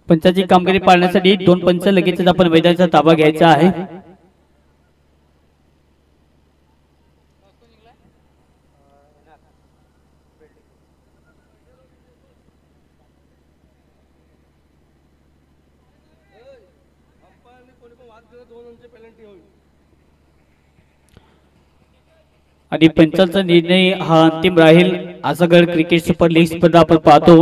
पंचाची कामगिरी पाळण्यासाठी 2 पंच लगेचच आपण मैदानाचा ताबा घ्यायचा आहे। आणि पंचांचा निर्णय हा अंतिम राहील। आसागड क्रिकेट सुपर लीग स्पर्धा आपण पाहतो।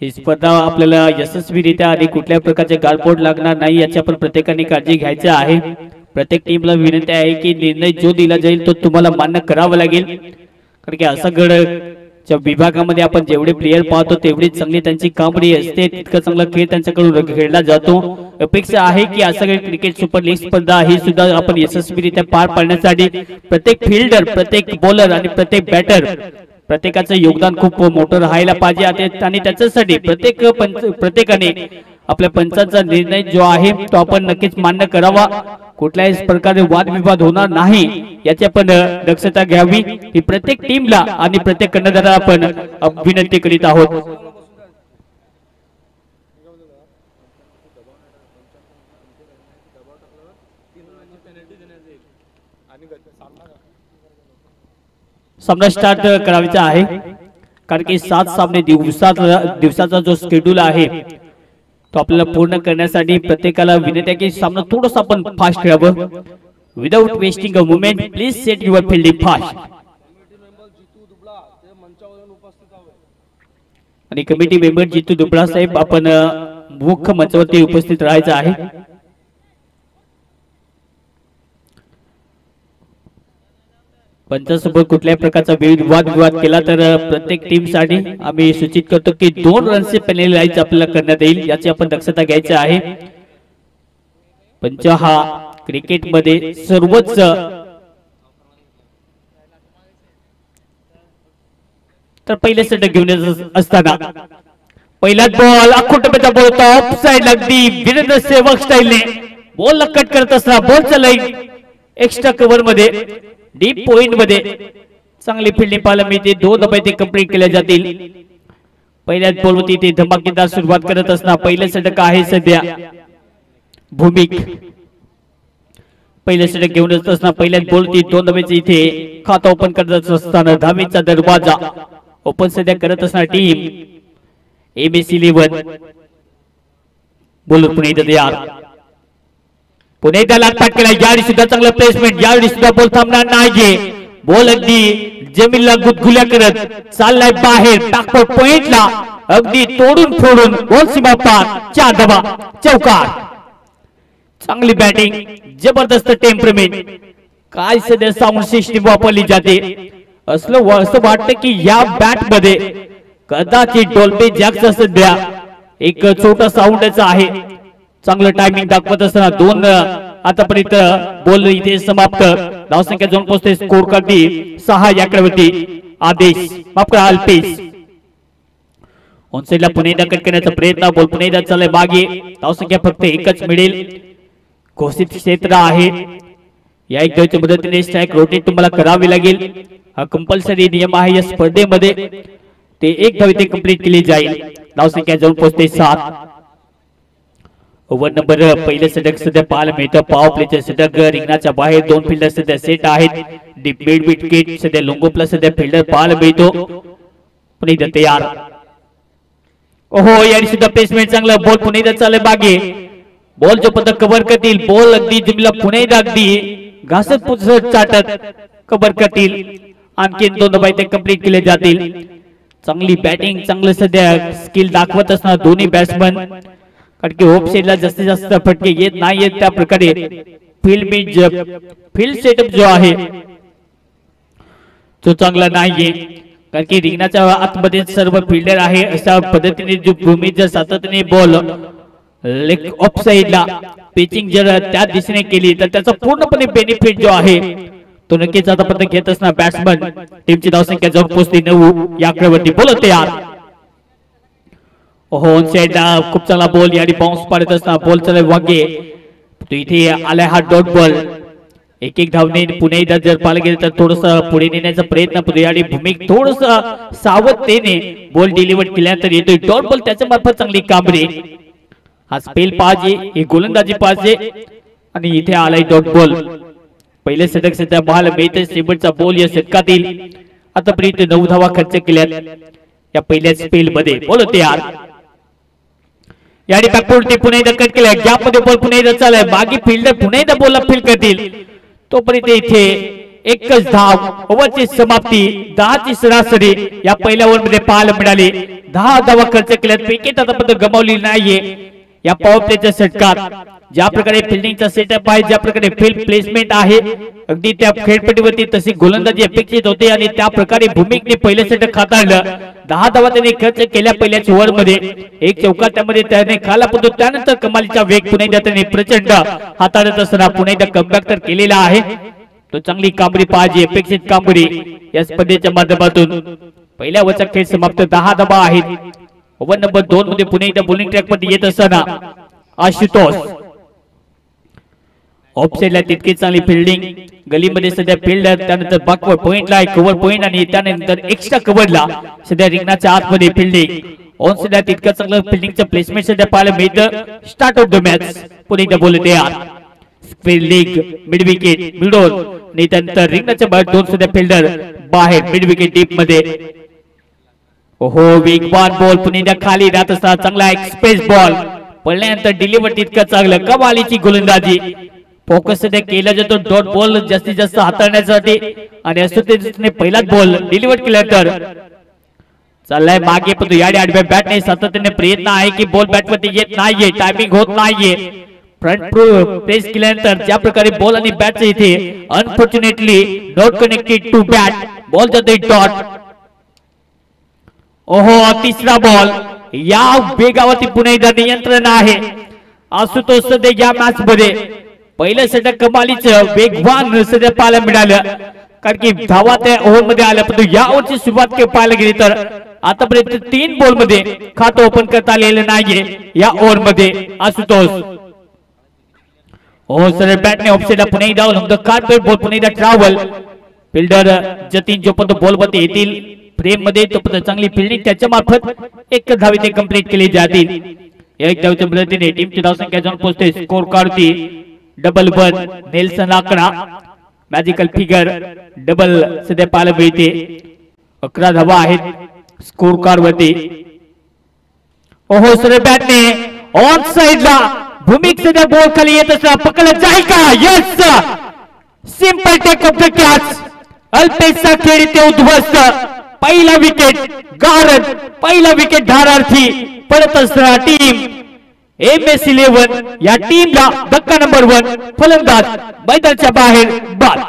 ही स्पर्धा आपल्याला यशस्वीरित्या आणि कुठल्या प्रकारचे गालबोट लागणार नाही याची आपण प्रत्येकाने काळजी घ्यायची आहे। प्रत्येक टीमला विनंती आहे की निर्णय जो दिला जाईल तो तुम्हाला मान्य करावा लागेल, कारण की आसागडच्या विभागामध्ये आपण जेवढे प्लेयर पाहतो तेवढी चांगली त्यांची कामगिरी असते, तितका चांगला खेळ त्यांच्याकडून खेळला जातो। अपेक्षा आहे की आसागड क्रिकेट सुपर लीग स्पर्धा ही सुद्धा आपण यशस्वीरित्या पार पाडण्यासाठी प्रत्येक फिल्डर, प्रत्येक बॉलर आणि प्रत्येक बॅटर प्रत्येकाचं योगदान खूप मोठं राहायला पाहिजे आणि त्याच्यासाठी प्रत्येकाने आपल्या पंचांचा निर्णय जो आहे तो आपण नक्कीच मान्य करावा। कुठल्याही प्रकारे वादविवाद होणार नाही याची आपण दक्षता घ्यावी ही प्रत्येक टीमला आणि प्रत्येक कर्णधाराला आपण विनंती करीत आहोत। सामना स्टार्ट करायचा आहे, कारण की 7 सामने दिवसाचा जो शेड्यूल आहे तो आपल्याला पूर्ण करण्यासाठी प्रत्येकाला विनंती आहे की सामना थोडासा आपण फास्ट खेळावं। Without wasting a moment please set your fielding fast. आणि कमिटी मेंबर जितू दुबळा साहेब आपण मुख्य मंचावरती उपस्थित राहायचं आहे। पंचासोबत कुठल्याही प्रकारचा वादविवाद केला तर प्रत्येक टीम साठी आम्ही सूचित करतो की 2 रनचे पेनल्टी आपल्याला करण्यात येईल, याची आपण दक्षता घ्यायची आहे। पंच हा क्रिकेट मध्ये सर्वोच्च तर पहिले सेट घेऊन असताना पहिला बॉल अखोटपचा बॉल होता, ऑफ साइड अगदी वीरेंद्र सेवक स्टाईलने बॉल कट करत असताना बॉलचा लाईन एक्स्ट्रा कव्हर मध्ये डीप पॉइंट मध्ये चांगली फील्डिंग पाहायला मिळते। 2 धावा ते कंप्लीट केल्या जातील। पहिल्याच बॉल वरती ते धमाकेदार सुरुवात करत असताना पहिलं षटक आहे सध्या भूमिक। पहिलं षटक घेऊन असताना पहिल्याच बॉल ती 2 धावेचे इथे खाता ओपन करत असताना धावेचा दरवाजा ओपन सध्या करत असणारी टीम MS11 बोलर पुणे तयार। पुणे एकदा लागपाट केला, यावेळी सुद्धा चांगला प्लेसमेंट, यावेळी सुद्धा बॉल थांबणार नाही। बॉल अगदी जमीनला गुदगुल्या करत चाललाय बाहेर टाकपट पॉइंटला, अगदी तोडून फोडून बॉल सीमा पार, 4 धावा चौकार। चांगली बॅटिंग, जबरदस्त टेम्परमेंट, काय सध्या साऊंड सिस्टीम वापरली जाते। असं वाटतं की या बॅट मध्ये कदाचित डॉल्बी जॅक्स सध्या एक छोटा साऊंडच आहे। चांगलं टायमिंग दाखवत असताना 2 आतापर्यंत बॉल इथे समाप्त। धावसंख्या जाऊन पोहोचते स्कोर करती 6 या क्रमवरती आदेश माफ करा अल्पेश। ऑन साइडला पुन्हा कट करण्याचा प्रयत्न, बॉल पुन्हा चाललाय मागे, धावसंख्या फक्त 1च मिळेल। घोषित क्षेत्र आहे, या एक धावेच्या मदतीने स्ट्राइक रोटेट तुम्हाला करावी लागेल। हा कंपल्सरी नियम आहे या स्पर्धेमध्ये, ते 1 धाव इथे कंप्लीट केली जाईल। धावसंख्या जाऊन पोहोचते 7। ओव्हर नंबर पहिलं षटक सध्या पाहायला मिळतं, पॉवर प्लेचे षटक रिंगणाच्या बाहेर 2 फिल्डर सध्या सेट आहेत। डीप मिड विकेट सध्या लोंगोपला सध्या फिल्डर पाहायला मिळतो, पुन्हा तयार। ओहो याने सुद्धा प्लेसमेंट चांगला, बॉल पुन्हा चालले मागे, बॉल जो पद्धत कव्हर करतील, बॉल अगदी जिमला पुन्हा अगदी घासत पुसत चाटत कव्हर करतील। आणखी 2 धावा इथे कंप्लीट केले जातील। चांगली बॅटिंग, चांगलं सध्या स्किल दाखवत असणार दोन्ही बॅट्समन, कारण की ऑफ साइडला जास्तीत जास्त फटके येत नाहीयेत, त्या प्रकारे फील्ड सेटअप जो आहे तो चांगला नाहीये, कारण की रिंगणाच्या आतमध्ये सर्व फिल्डर आहे। अशा पद्धतीने जो भूमी जर सातत्याने बॉल लेग ऑफ साइडला पिचिंग जर त्या दिशेने केली तर त्याचा पूर्णपणे बेनिफिट जो आहे तो नक्कीच आतापर्यंत घेत असणार बॅट्समन। टीमची धावसंख्या जाऊन पोहोचली 9 या क्रमवरती बॉल तयार। ऑन साइड खूप चांगला बॉल याने बाउन्स पाडत असताना बॉल चला वागे, तो इथे आलाय हा डॉट बॉल। 1-1 धावने पुणे एकदा जर पाहिलं गेलं तर थोडंसं पुढे नेण्याचा प्रयत्न आणि भूमिक थोडंसं सावधतेने बॉल डिलिव्हर केल्यानंतर येतोय डॉट बॉल, त्याच्या मार्फत चांगली कामगिरी। हा स्पेल पाहिजे, ही गोलंदाजी पाहिजे आणि इथे आलाय डॉट बॉल. पहिले षटक सध्या बॉल मिळते. शेवटचा बॉल या षटकातील. आतापर्यंत 9 धावा खर्च केल्यात या पहिल्या स्पेल मध्ये. बॉल तयार. याडी बॅकफुट पुन्हा एकदा कट केलाय. गॅप मध्ये बॉल पुन्हा एकदा चाललाय. बाकी फिल्डर पुन्हा एकदा बॉलला फील्ड करतील. तोपर्यंत इथे एकच धाव. ओव्हरची समाप्ती. 10 ची सरासरी या पहिल्या ओव्हर मध्ये पाहायला मिळाली. 10 धावा खर्च केल्यात. विकेट आतापर्यंत गमावली नाहीये या पॉवर प्लेच्या षटकात. ज्या प्रकारे फिल्डिंगचा सेटअप आहे, ज्या प्रकारे फील्ड प्लेसमेंट आहे, अगदी त्या खेळपट्टीवरती तशी गोलंदाजी अपेक्षित होते आणि त्या प्रकारे भूमिकने पहिलं षटक हाताळलं. 10 धावा त्याने खर्च केल्या पहिल्याच ओव्हर मध्ये. एक चौकात्यामध्ये त्याने खाला पडतो. त्यानंतर कमालीचा वेग पुन्हा एकदा त्याने प्रचंड हाताळत असताना पुन्हा एकदा कमबॅक तर केलेला आहे. तो चांगली कामगिरी पाहिजे, अपेक्षित कामगिरी या स्पर्धेच्या माध्यमातून. पहिल्या ओव्हरचा खेळ समाप्त. 10 धावा आहेत. ओव्हर नंबर 2 मध्ये पुन्हा एकदा बॉलिंग ट्रॅक मध्ये येत असताना आशुतोष. ऑफसाइडला तितकी चांगली फिल्डिंग. गलीमध्ये सध्या फिल्डर, त्यानंतर बॅकवर्ड पॉइंटला कव्हर पॉइंट आणि त्यानंतर एक्स्ट्रा कव्हरला सध्या रिंगणाच्या आतमध्ये फिल्डिंग. ऑन साइडला तितकं चांगलं फिल्डिंगचं प्लेसमेंट सध्या पाहायला मिळतं. Start of the match. पुन्हा एकदा बॉल तयार. फिल्डिंग मिड विकेट मिडोन आणि त्यानंतर रिंगणाच्या बाहेर 2 सध्या फिल्डर बाहेर मिड विकेट डीप मध्ये. ओहो वेगवान बॉल पुन्हा एकदा खाली राहत असता. चांगला एक्सप्रेस बॉल पडल्यानंतर डिलिव्हर तितकं चांगलं. कमालीची गोलंदाजी. फोकस सध्या केला जातो डॉट बॉल जास्तीत जास्त हाताळण्यासाठी आणि असं पहिलाच बॉल डिलिव्हर केला तर चाललाय मागे. पण याडी आडव्या बॅटने सातत्याने प्रयत्न आहे की बॉल बॅटवरती येत नाहीये, टायमिंग होत नाहीये. फ्रंट प्रेस केल्यानंतर ज्या प्रकारे बॉल आणि बॅटचे इथे unfortunately not connected to bat. Ball जाते डॉट. ओहो तिसरा बॉल. या वेगावरती पुन्हा एकदा नियंत्रण आहे आशुतोष सध्या या मॅच मध्ये. पहिलं षटक कमालीचं वेगवान सध्या पाहायला मिळालं कारण की धावा त्या ओव्हर मध्ये आल्या. पण या ओव्हरची सुरुवात पाहायला गेली तर आतापर्यंत 3 बॉल मध्ये खातं ओपन करता आलेलं नाहीये या ओव्हर मध्ये आशुतोष. हो सर बॅटने ऑफसाइडला पुन्हा एकदा नंतर कार्पेट बॉल पुन्हा एकदा ट्रॅव्हल. फिल्डर जतीन जोपर्यंत बॉल मध्ये येतील फ्रेम मध्ये तोपर्यंत चांगली फिल्डिंग त्याच्या मार्फत एक धाव कंप्लीट केली जातील. एक धावच्या मदतीने टीमची धावसंख्या जाऊन पोहोचते स्कोर कार्डची डबल 1. नेल्सन आकडा मॅजिकल फिगर डबल सध्या पाहायला मिळते. 11 धावा आहेत स्कोर कार्ड वरती. ओहो सर बॅटने ऑन साइडला भूमिक सध्या बॉल खाली येत असला पकडला जाईल का? Yes simple take off the catch. अल्पेशचा खेळ इथे उद्ध्वस्त. पहिला विकेट गारद. पहिला विकेट धारार्थी पडत असताना टीम MS11 या टीमला धक्का नंबर 1. फलंदाज मैदानाच्या बाहेर बाद.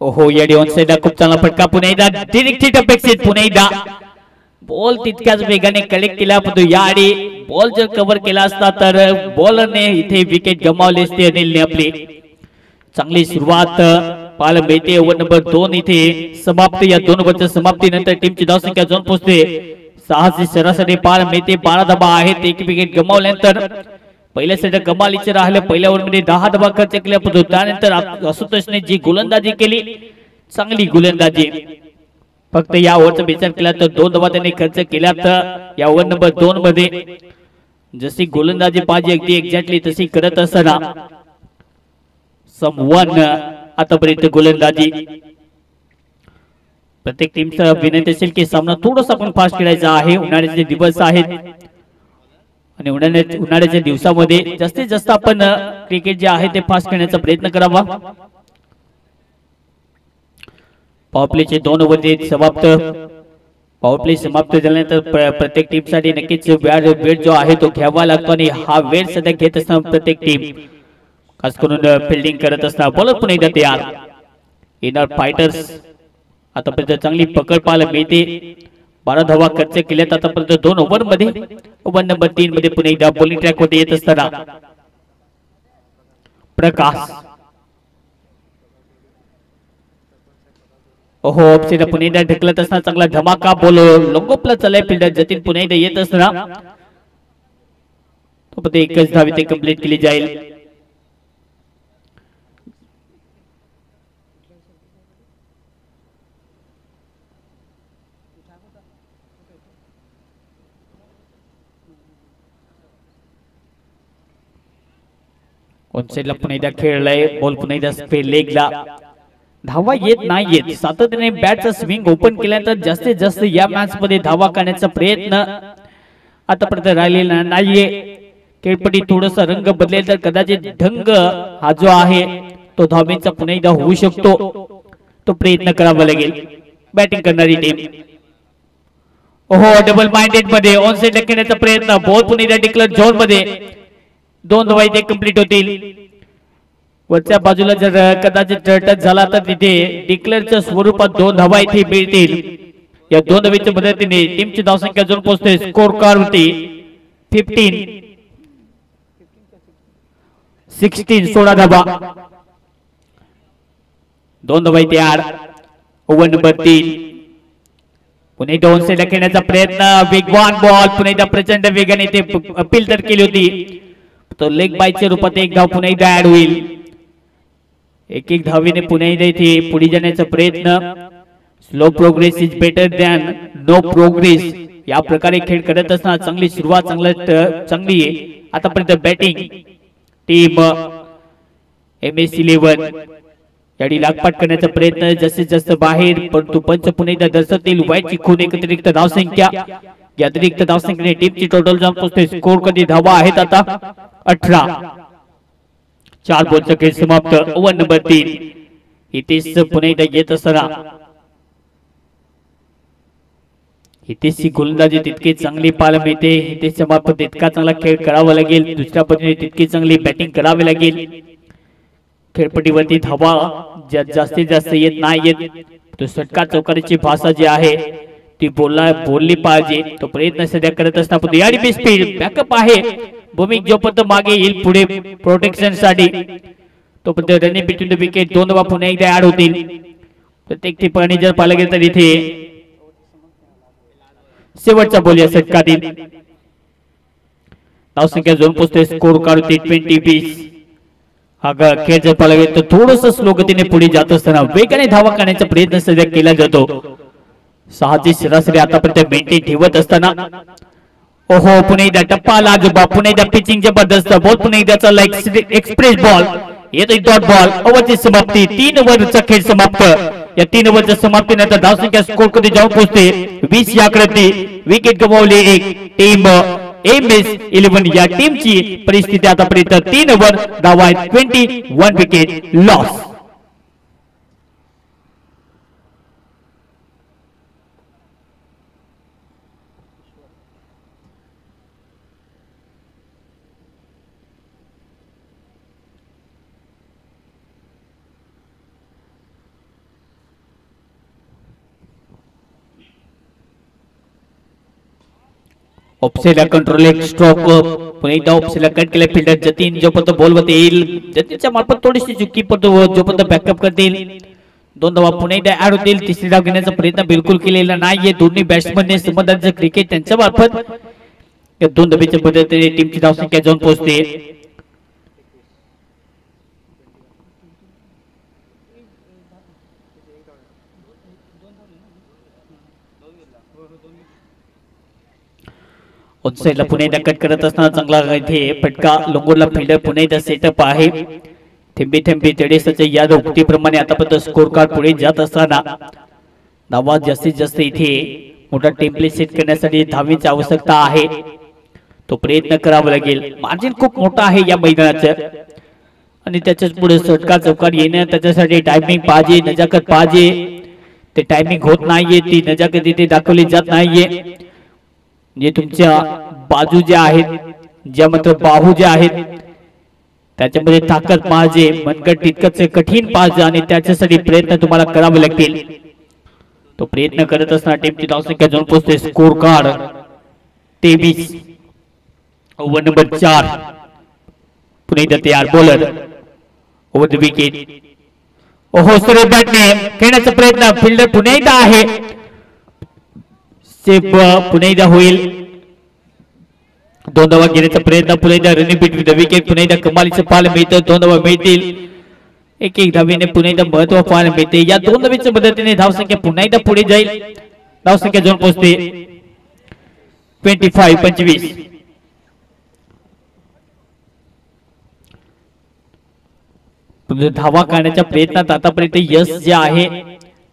ओहो या ऑन साइडला खूप चांगला फटका. पुन्हा एकदा डिरेक्ट अपेक्षित. पुन्हा एकदा बॉल तितक्याच वेगाने कलेक्ट केला पण याडी बॉल जर कव्हर केला असता तर बॉलरने इथे विकेट गमावली असते. अनिलने आपली चांगली सुरुवात पाहायला मिळते. ओव्हर नंबर 2 इथे समाप्त. या 2 ओव्हरच्या समाप्तीनंतर टीमची धावसंख्या जाऊन पोहोचते 6 ची सरासरी पाहायला मिळते. 12 धावा आहेत. एक विकेट गमावल्यानंतर पहिल्या षटक कमालीचे राहिले. पहिल्या ओव्हर मध्ये 10 धावा खर्च केल्या पण त्यानंतर आशुतोषने जी गोलंदाजी केली चांगली गोलंदाजी. फक्त या ओव्हरचा विचार केला तर 2 धावा त्यांनी खर्च केल्या. तर या ओव्हर नंबर 2 मध्ये जशी गोलंदाजी पाहिजे अगदी एक्झॅक्टली तशी करत असताना समवन आतापर्यंत गोलंदाजी. प्रत्येक टीमचा विनंती असेल की सामना थोडासा पण फास्ट खेळायचा आहे. उन्हाळ्याचे दिवस आहेत आणि उन्हाळ्याच्या दिवसामध्ये जास्तीत जास्त आपण क्रिकेट जे आहे ते फास्ट खेळण्याचा प्रयत्न करावा. पॉवर प्लेचे 2 ओव्हर समाप्त. पॉवर प्ले समाप्त झाल्यानंतर प्रत्येक टीम साठी नक्कीच वेळ जो आहे तो घ्यावा लागतो आणि हा वेळ सध्या घेत असताना प्रत्येक टीम खास करून फिल्डिंग करत असताना बॉलर पुन्हा एकदा तयार. इनर फायटर्स आतापर्यंत चांगली पकड पाहायला मिळते. 12 धावा खर्च केल्यात आतापर्यंत 2 ओव्हर मध्ये. ओव्हर नंबर 3 मध्ये पुन्हा एकदा बॉलिंग ट्रॅक मध्ये येत असताना प्रकाश. ओहो ऑप्शन पुन्हा एकदा ढकलत असताना चांगला धमाका बॉल लोंगोपला चाललाय फिल्डर जतीन पुन्हा एकदा येत असताना तो पण एकच धाव इथे कंप्लीट केली जाईल. ऑनसाइडला पुन्हा एकदा खेळलाय बॉल पुन्हा एकदा स्पेल लेगला. धावा येत नाहीयेत. सातत्याने बॅटचा स्विंग ओपन केल्यानंतर जास्तीत जास्त या मॅच मध्ये धावा करण्याचा प्रयत्न आतापर्यंत राहिलेला नाहीये. खेळपट्टी थोडासा रंग बदलेल तर कदाचित ढंग हा जो आहे तो धावेचा पुन्हा एकदा होऊ शकतो. तो प्रयत्न करावा लागेल बॅटिंग करणारी टीम. ओहो डबल माइंडेड मध्ये ऑन साइड खेळण्याचा प्रयत्न. बॉल पुन्हा एकदा डिक्लेअर झोन मध्ये. 2 धावा इथे कंप्लीट होतील. वरच्या बाजूला जर कदाचित टच झाला तर तिथे डिक्लेअरच्या स्वरूपात 2 धावा इथे मिळतील. या 2 धावेच्या मदतीने टीमची धावसंख्या अजून पोहोचते स्कोर कार्ड वरती 16 16 धावा. 2 धावा इथे यार. ओव्हर नंबर 3 पुन्हा एकदा ऑन साइडला खेळण्याचा प्रयत्न. वेगवान बॉल पुन्हा एकदा प्रचंड वेगाने ते अपील तर केली होती. तो लेग बायच्या रूपात एक धाव पुन्हा एकदा ऍड होईल. एक धावेने पुन्हा एकदा इथे पुढे जाण्याचा प्रयत्न. Slow progress is better than no progress या प्रकारे खेळ करत असताना चांगली सुरुवात चांगली आहे आतापर्यंत बॅटिंग टीम MS11 याडी लागपाट करण्याचा प्रयत्न जास्तीत जास्त बाहेर परंतु पंच पुन्हा एकदा दर्शवतील वाईटची खून एकत्रित धावसंख्या. या अतिरिक्त धावसंख्येने टीमची टोटल जाऊन पोहोचते. स्कोर कधी धावा आहेत आता 18. 4 बॉलचा खेळ समाप्त. ओव्हर नंबर 3 इथेच पुन्हा एकदा येत असताना हितेशची गोलंदाजी तितकी चांगली पाहायला मिळते. हितेशच्या मार्फत तितका चांगला खेळ करावा लागेल. दुसऱ्या पद्धतीने तितकी चांगली बॅटिंग करावी लागेल. खेळपट्टीवरती धावा जास्तीत जास्त येत नाहीयेत. तो षटकार चौकारीची भाषा जी आहे ती बोलली पाहिजे. तो प्रयत्न सध्या करत असताना याडी स्पीड बॅकअप आहे. भूमिक जोपर्यंत मागे येईल पुढे प्रोटेक्शन साठी तोपर्यंत रनिंग बिटवीन द विकेट 2 धावा पुन्हा एकदा ऍड होतील. प्रत्येक ठिकाणी जर पाहिलं गेलं तर इथे शेवटचा बॉल या षटकातील धावसंख्या जोन पोहोचते. Score card 20-20. हा खेळ जर पाहिला गेला तर थोडस स्लो गतीने पुढे जात असताना वेगाने धावा करण्याचा प्रयत्न सध्या केला जातो. 6ची सरासरी आतापर्यंत मेंटेन ठेवत असताना ओहो पुन्हा एकदा टप्पा लाजोबा पुन्हा एकदा पिचिंग जबरदस्त. बॉल पुन्हा एकदा चालला एक्सप्रेस बॉल येतो डॉट बॉल. ओव्हरची समाप्ती. 3 ओव्हरचा खेळ समाप्त. या 3 ओव्हरच्या समाप्तीनंतर धावसंख्या स्कोर मध्ये जाऊन पोहोचते 20 या आकड्याची. विकेट गमावली एक. टीम MS11 या टीमची परिस्थिती आतापर्यंत 3 ओव्हर धावा आहेत 21 विकेट लॉस. ऑफसाइडला कंट्रोल एक स्ट्रोक पुन्हा एकदा ऑफसाइडला कट केला फिल्डर जतीन जोपर्यंत बॉल वरती येईल जतीनच्या मार्फत थोडीशी चुकी परंतु जोपर्यंत बॅकअप करतील 2 धावा पुन्हा एकदा ऍड होतील. 3री धाव घेण्याचा प्रयत्न बिलकुल केलेला नाहीये. दोन्ही बॅट्समनने समोरचं क्रिकेट त्यांच्या मार्फत या 2 धावेच्या मदतीने टीमची धावसंख्या जाऊन पोहोचते. ऑनसाइडला पुन्हा एकदा कट करत असताना चांगला इथे फटका लोंगोरला फिल्डर पुन्हा एकदा सेटअप आहे. थेंबे थेंबे तेडेसच्या या उक्तीप्रमाणे आतापर्यंत स्कोर कार्ड पुढे जात असताना धावा जास्तीत जास्त इथे मोठा टेम्पलेट सेट करण्यासाठी धावीची आवश्यकता आहे. तो प्रयत्न करावा लागेल. मार्जिन खूप मोठा आहे या मैदानाचं आणि त्याच्याच पुढे षटकार चौकार येणं त्याच्यासाठी टायमिंग पाहिजे नजाकत पाहिजे. ते टायमिंग होत नाहीये. ती नजाकत इथे दाखवली जात नाहीये. जे तुमच्या बाजू ज्या आहेत ज्या मात्र बाहू ज्या आहेत त्याच्यामध्ये ताकद पाहिजे, मनगट तितकंच कठीण पाहिजे आणि त्याच्यासाठी प्रयत्न तुम्हाला करावे लागतील. तो प्रयत्न करत असताना टीमची धावसंख्या जाऊन पोहोचते. Score card 23. Over number 4. Pune एकदा तयार. Bowler over the wicket. ओहो सरळ बॅटने खेळण्याचा प्रयत्न. फिल्डर पुन्हा एकदा आहे. सेफ पुन्हा एकदा होईल. 2 धावा घेण्याचा प्रयत्न. पुन्हा एकदा running bit with the wicket. पुन्हा एकदा कमालीचं पाहायला मिळतं. 2 धावा मिळतील. एक धावेने पुन्हा एकदा महत्व पाहायला मिळते. या 2 धावेच्या मदतीने धावसंख्या पुन्हा एकदा पुढे जाईल. धावसंख्या जाऊन पोहोचते 25. धावा काढण्याच्या प्रयत्नात आतापर्यंत यश जे आहे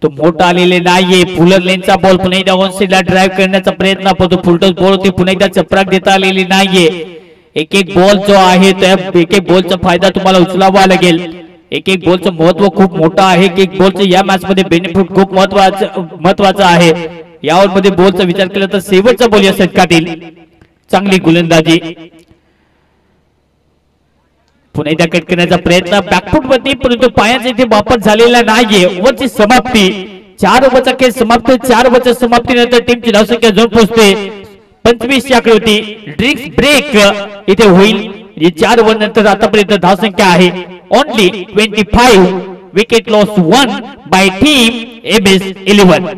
तो मोठा आलेले नाहीये. पुलर लेनचा बॉल पुन्हा एकदा ऑन साइडला ड्राइव्ह करण्याचा प्रयत्न पण फुलटॉस बॉल होते. पुन्हा एकदा चपराक देता आलेली नाहीये. एक बॉल जो आहे त्या एक बॉलचा फायदा तुम्हाला उचलावा लागेल. एक बॉलचं महत्व खूप मोठं आहे. एक बॉलचं या मॅच मध्ये बेनिफिट खूप महत्वाचं आहे. यावर मध्ये बॉलचा विचार केला तर शेवटचा बॉल या षटकातील. चांगली गोलंदाजी. पुन्हा एकदा कट करण्याचा प्रयत्न बॅकफूट वरती, परंतु पायाचा इथे वापर झालेला नाहीये. ओव्हरची समाप्ती. 4 ओव्हरचा खेळ समाप्त. 4 ओव्हरच्या समाप्तीनंतर टीमची धावसंख्या जाऊन पोहोचते 25 च्या आकड्यावरती. ड्रिंक्स ब्रेक इथे होईल. 4 ओव्हर नंतर आतापर्यंत धावसंख्या आहे only 25. Wicket loss 1 bye team MS11.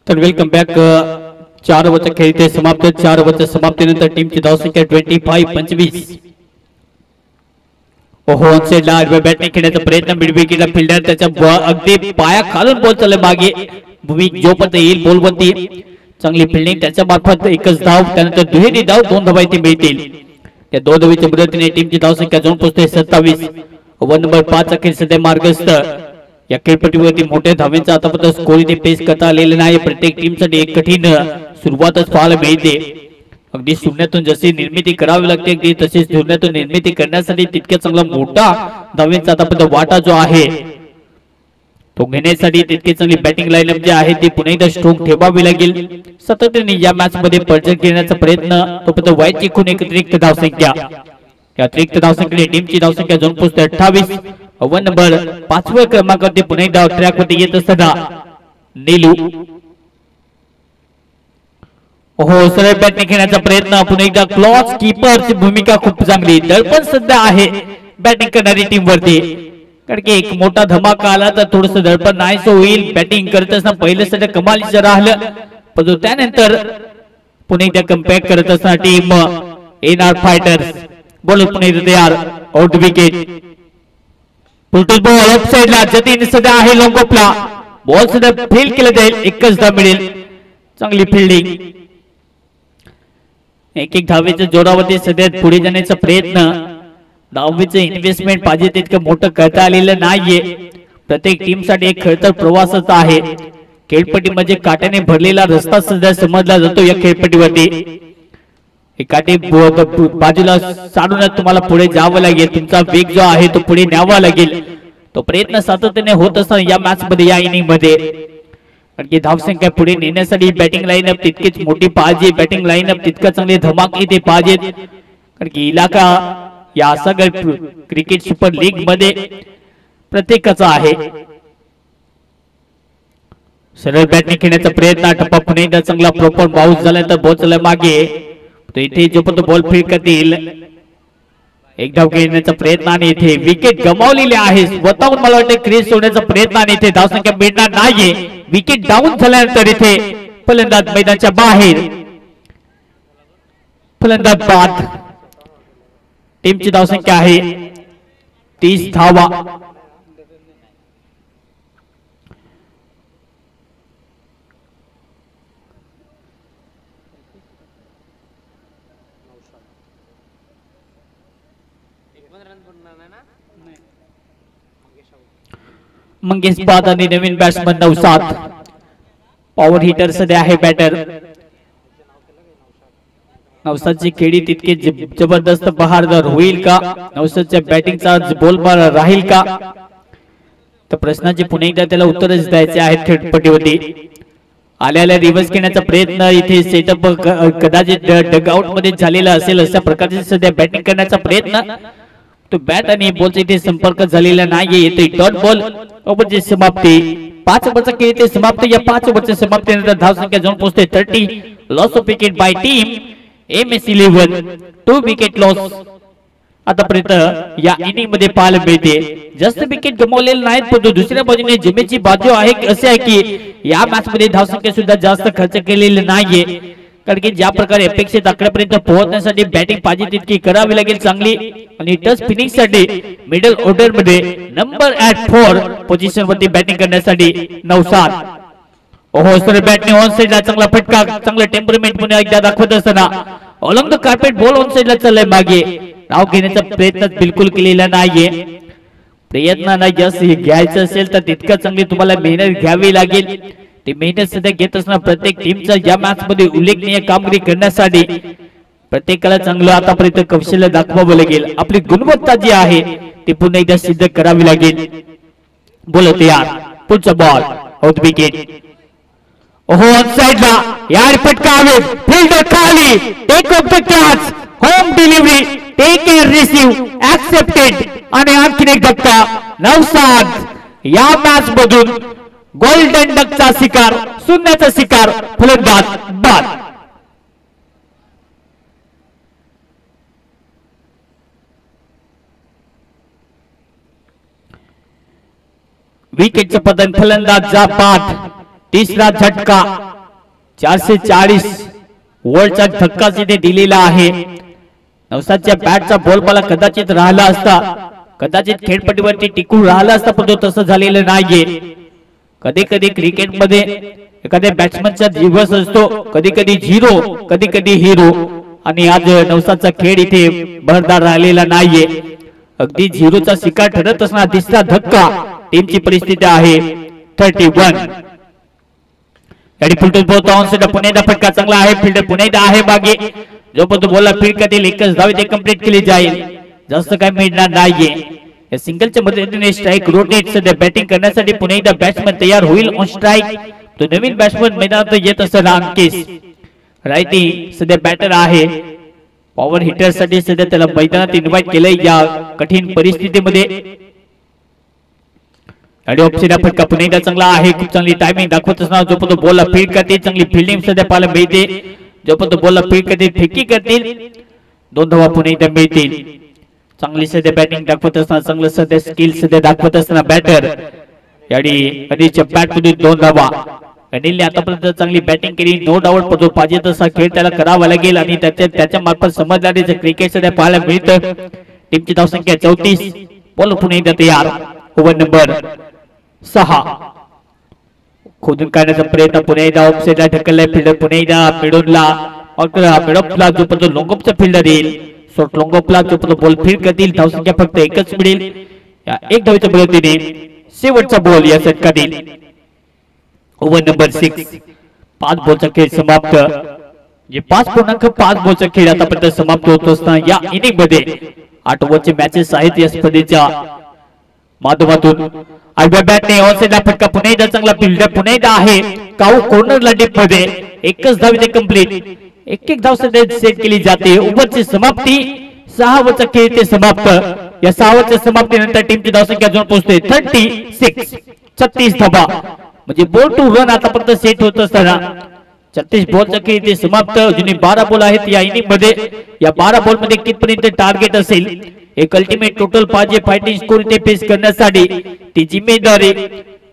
तर वेलकम बॅक. 4 ओव्हरचा खेळ इथे समाप्त. 4 ओव्हरच्या समाप्तीनंतर टीमची धावसंख्या 25. ओहो ऑनसाइडला आडव्या बॅटने खेळण्याचा प्रयत्न. मिडविकेटला फिल्डर त्याच्या अगदी पाया खालून बॉल चालला मागे. भूमी जोपर्यंत येईल बॉलवरती. चांगली फिल्डिंग त्याच्या मार्फत एकच धाव. त्यानंतर दुहेरी धाव. 2 धावा इथे मिळतील. त्या 2 धावेच्या मदतीने टीमची धावसंख्या जाऊन पोहोचते 27. ओव्हर नंबर 5 चा खेळ सध्या मार्गस्थ. या खेळपट्टीवरती मोठ्या धावांचा आतापर्यंत स्कोर इथे पेश करता आलेला नाही. प्रत्येक टीमसाठी एक कठीण सुरुवातच पाहायला मिळते. अगदी शून्यातून जशी निर्मिती करावी लागते अगदी तशीच शून्यातून निर्मिती करण्यासाठी तितक्या चांगला मोठा धावांचा आतापर्यंत वाटा जो आहे तो घेण्यासाठी तितकी चांगली बॅटिंग लाईनअप जी आहे ती पुन्हा एकदा स्ट्रॉंग ठेवावी लागेल. सातत्याने या मॅच मध्ये पडझड घेण्याचा प्रयत्न. तोपर्यंत वाईट जिंकून एक अतिरिक्त धावसंख्या. या अतिरिक्त धावसंख्येने टीमची धावसंख्या जाऊन पोहोचते 28. ओव्हर नंबर 5व्या क्रमांकावरती पुन्हा एकदा ट्रॅक वरती येत असताना नीलू. ओहो सरळ बॅटने खेळण्याचा प्रयत्न. पुन्हा एकदा क्लॉच कीपरची भूमिका खूप चांगली. दडपण सध्या आहे बॅटिंग करणारी टीम वरती. कारण की एक मोठा धमाका आला तर थोडस दडपण नाहीसं होईल. बॅटिंग करत असताना पहिलं सध्या कमालीचं राहिलं, पण त्यानंतर पुन्हा एकदा कम्पॅक्ट करत असताना टीम NR फायटर्स. बॉल पुन्हा एकदा तयार. Out wicket. Full toss ball of साइडला. जतीन सध्या आहे लॉंग ऑफला. बॉल सध्या फेल केला जाईल. एकच धाव मिळेल. चांगली फिल्डिंग. एक धावेच्या जोरावरती सध्या पुढे जाण्याचा प्रयत्न. धावेचं इन्व्हेस्टमेंट पाहिजे तितकं मोठं करता आलेलं नाहीये. प्रत्येक टीम साठी एक खडतर प्रवासच आहे. खेळपट्टी म्हणजे काट्याने भरलेला रस्ता सध्या समजला जातो या खेळपट्टीवरती. काठी बाजूला साडूनच तुम्हाला पुढे जावं लागेल. तुमचा वेग जो आहे तो पुढे न्यावा लागेल. तो प्रयत्न सातत्याने होत असताना या मॅच मध्ये या इनिंग मध्ये कारण धावसंख्या पुढे नेण्यासाठी बॅटिंग लाईनअप तितकीच मोठी पाहिजे. बॅटिंग लाईनअप तितकं चांगले धमाके ते पाहिजेत कारण की इलाका या सागर क्रिकेट सुपर लीग मध्ये प्रत्येकाचा आहे. सरळ बॅटिंग खेळण्याचा प्रयत्न टप्पा पुन्हा एकदा चांगला प्रॉपर बाउन्स झाला तर बॉल चला मागे. तो इथे जो पण बॉल फील्ड करतील एक धाव घेण्याचा प्रयत्न आणि इथे विकेट गमावलेले आहे. स्वतःहून मला वाटतं क्रीज सोडण्याचा प्रयत्न आणि इथे धावसंख्या मिळणार नाहीये. विकेट डाऊन झाल्यानंतर इथे फलंदाज मैदानाच्या बाहेर. फलंदाज बाद. टीमची धावसंख्या आहे 30 धावा. मंगेश बाद आणि नवीन बॅट्समन नवसाद. पॉवर हिटर सध्या आहे बॅटर. नवसादची खेळी तितके जबरदस्त बहारदार होईल का? नवसादच्या बॅटिंगचा बोलबार राहील का? तर प्रश्नाचे पुन्हा एकदा त्याला उत्तरच द्यायचे आहेत. खेळपट्टीवरती आल्याला रिव्हर्स घेण्याचा प्रयत्न इथे सेटअप कदाचित डगआउट मध्ये झालेला असेल अशा प्रकारचे सध्या बॅटिंग करण्याचा प्रयत्न. तो बॅट आणि बॉलचा इथे संपर्क झालेला नाहीये. येते डॉट बॉल. ओव्हरची समाप्ती. 5 ओव्हरचा खेळ इथे समाप्त. या 5 ओव्हरच्या समाप्तीनंतर धावसंख्या जाऊन पोहोचते 30. Loss of wicket bye team MS11. 2 wicket loss आतापर्यंत या इनिंग मध्ये पाहायला मिळते. जास्त विकेट गमावलेले नाहीत परंतु दुसऱ्या बाजूने जमेची बाजू आहे असे आहे की या मॅच मध्ये धावसंख्या सुद्धा जास्त खर्च केलेली नाहीये कारण की ज्या प्रकारे अपेक्षित आकड्यापर्यंत पोहोचण्यासाठी बॅटिंग पाहिजे तितकी करावी लागेल चांगली. आणि टच फिनिश साठी मिडल ऑर्डर मध्ये नंबर 4 पोझिशन वरती बॅटिंग करण्यासाठी नवसाद. ओहो सर बॅटने ऑन साइडला चांगला फटका. चांगला टेम्परमेंट पुन्हा एकदा दाखवत असताना ऑलॉंग द कार्पेट बॉल ऑन साइडला चाललाय मागे. नाव घेण्याचा प्रयत्न बिलकुल केलेला नाहीये. प्रयत्न नाही जास्त घ्यायचं असेल तर तितकं चांगली तुम्हाला मेहनत घ्यावी लागेल. ती मेहनत सध्या घेत असताना प्रत्येक टीमचा या मॅच मध्ये उल्लेखनीय कामगिरी करण्यासाठी प्रत्येकाला चांगलं आतापर्यंत कौशल्य दाखवावं लागेल. आपली गुणवत्ता जी आहे ती पुन्हा एकदा सिद्ध करावी लागेल. बोलत यार पुढचा बॉल आउट विकेट. ओहो ऑन साइडला यार फटका हवे. फील्डर खाली. Take off the catch. Home delivery. Take and receive accepted. आणि आणखीन एक धक्का. नवसाद या मॅच मधून गोल्डन डकचा शिकार. शून्याचा शिकार. फलंदाज बाद. विकेटचं पतन. फलंदाज बाद. तिसरा झटका. 440 वोल्टचा धक्का तिथे दिलेला आहे. नवसादच्या बॅटचा बॉल मला कदाचित राहिला असता. कदाचित खेळपट्टीवरती टिकून राहिला असता परंतु तसं झालेलं नाहीये. कधी कधी क्रिकेट मध्ये एखाद्या बॅट्समनचा दिवस असतो. कधी कधी झिरो कधी कधी हिरो. आणि आज नवसादचा खेळ इथे बहरदार राहिलेला नाहीये. अगदी झिरोचा शिकार ठरत असणार तिसरा धक्का. टीमची परिस्थिती आहे 31. आणि फुलटून पोहोचतो ऑन साइड. पुन्हा एकदा फटका चांगला आहे. फिल्डर पुन्हा एकदा आहे मागे. जो पण तो बॉलला फील्ड करतील एकच धाव ते कंप्लीट केली जाईल. जास्त काय मिळणार नाहीये. या सिंगलच्या मदतीने स्ट्राइक रोटेट सध्या बॅटिंग करण्यासाठी पुन्हा एकदा बॅट्समन तयार होईल ऑन स्ट्राइक. तो नवीन बॅट्समन मैदानात येत असताना अंकिश रायती सध्या बॅटर आहे. पॉवर हिटर साठी सध्या त्याला मैदानात इन्व्हाइट केलंय या कठीण परिस्थितीमध्ये. आणि ऑप्शन फटका पुन्हा एकदा चांगला आहे. खूप चांगली टायमिंग दाखवत असणार. जो पण तो बॉलला फील्ड करते चांगली फिल्डिंग सध्या पाहायला मिळते. जो पण तो बॉलला फील्ड करते फेकी करतील 2 धावा पुन्हा एकदा मिळतील. चांगली सध्या बॅटिंग दाखवत असताना चांगलं सध्या स्किल सध्या दाखवत असताना बॅटर आणि अनिलच्या बॅट मध्ये 2 धावा. अनिलने आतापर्यंत चांगली बॅटिंग केली नो डाऊट पण पाहिजे तसा खेळ त्याला करावा लागेल आणि त्याच्या मार्फत समजदारीचं क्रिकेट सध्या पाहायला मिळतं. टीमची धावसंख्या 34. बॉल पुन्हा एकदा तयार. Over number 6. खोदून काढण्याचा प्रयत्न पुन्हा एकदा ऑफ साइडला ढकललाय. फिल्डर पुन्हा एकदा मिडॉपला जो पण लॉंगऑफचा फिल्डर येईल शॉर्ट लॉंगऑफला जो पण बॉल फील्ड करतील. धावसंख्या फक्त एकच मिळेल. या एक धावेच्या मदतीने शेवटचा बॉल या षटकातील. ओव्हर नंबर 6 5 बॉलचा खेळ समाप्त. जे 5.5 बॉलचा खेळ आतापर्यंत समाप्त होत असताना या इनिंग मध्ये 8 ओव्हरचे मॅचेस आहेत या स्पर्धेच्या माध्यमातून. आडव्या बॅटने ऑनसाइडला फटका. पुन्हा एकदा चांगला फिल्डर. पुन्हा एकदा आहे काऊ कॉर्नरला डीप मध्ये. एकच धाव इथे कंप्लीट. एक धाव सध्या सेट केली जाते. ओव्हरची समाप्ती. 6 ओव्हरचा खेळ ते समाप्त. या 6 ओव्हरच्या समाप्तीनंतर टीमची धावसंख्या जाऊन पोहोचते 36. 36 धावा म्हणजे बॉल टू रन आता फक्त सेट होत असताना 36 बॉलचा खेळ ते समाप्त. जुनी 12 बॉल आहेत या इनिंग मध्ये. या 12 बॉल मध्ये कितपर्यंत टार्गेट असेल एक अल्टिमेट टोटल पाहिजे फायटिंग स्कोर ते फेस करण्यासाठी. ती जिम्मेदारी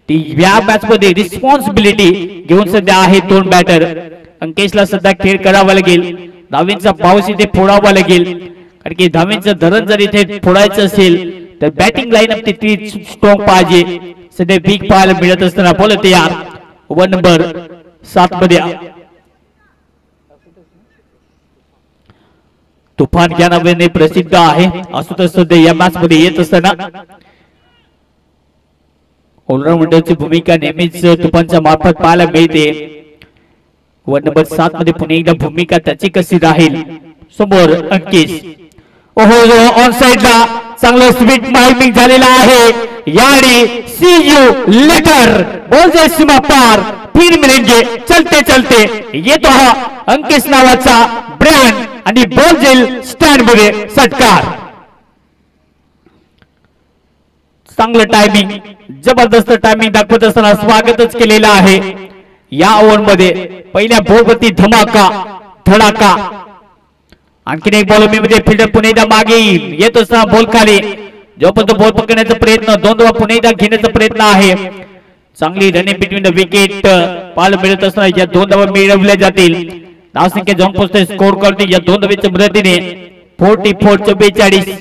ती या मॅच मध्ये रिस्पॉन्सिबिलिटी घेऊन सध्या आहे 2 बॅटर. अंकेशला सध्या खेळ करावा लागेल. धावेंचा पाऊस इथे फोडावा लागेल कारण की धावेंचं धरण जर इथे फोडायचं असेल तर बॅटिंग लाईनअप ती स्ट्रॉंग पाहिजे. सध्या वीक पाहायला मिळत असताना बॉल तयार. ओव्हर नंबर 7 मध्ये तुफान या नावाने प्रसिद्ध आहे. असं सध्या या मॅच मध्ये येत असताना ऑलराऊंडरची भूमिका नेहमीच तुफानच्या मार्फत पाहायला मिळते. ओव्हर नंबर 7 मध्ये पुन्हा एकदा भूमिका त्याची कशी राहील. समोर अंकेश. ओहो ऑन साइडला चांगलं स्वीट माइमिंग झालेला आहे. याडी सी यू लेटर. बॉल जाए सीमा पार. फिर मिलेंगे चलते चलते. येतो हा अंकेश नावाचा ब्रँड आणि बॉल जाईल स्टँड मध्ये. षटकार. चांगलं टायमिंग. जबरदस्त टायमिंग दाखवत असताना स्वागतच केलेलं आहे. या ओव्हर मध्ये पहिल्या बॉलवरती धमाका धडाका. आणखीन एक बॉल मध्ये फिल्डर पुन्हा एकदा मागे येत असताना बॉल खाली. जोपर्यंत बॉल पकडण्याचा प्रयत्न 2 धावा पुन्हा एकदा घेण्याचा प्रयत्न आहे. चांगली रनिंग बिटवीन द विकेट पाहायला मिळत असताना या 2 धावा मिळवल्या जातील. धावसंख्या जाऊन पोहोचते स्कोर करते या 2 धावेच्या मदतीने 44-44.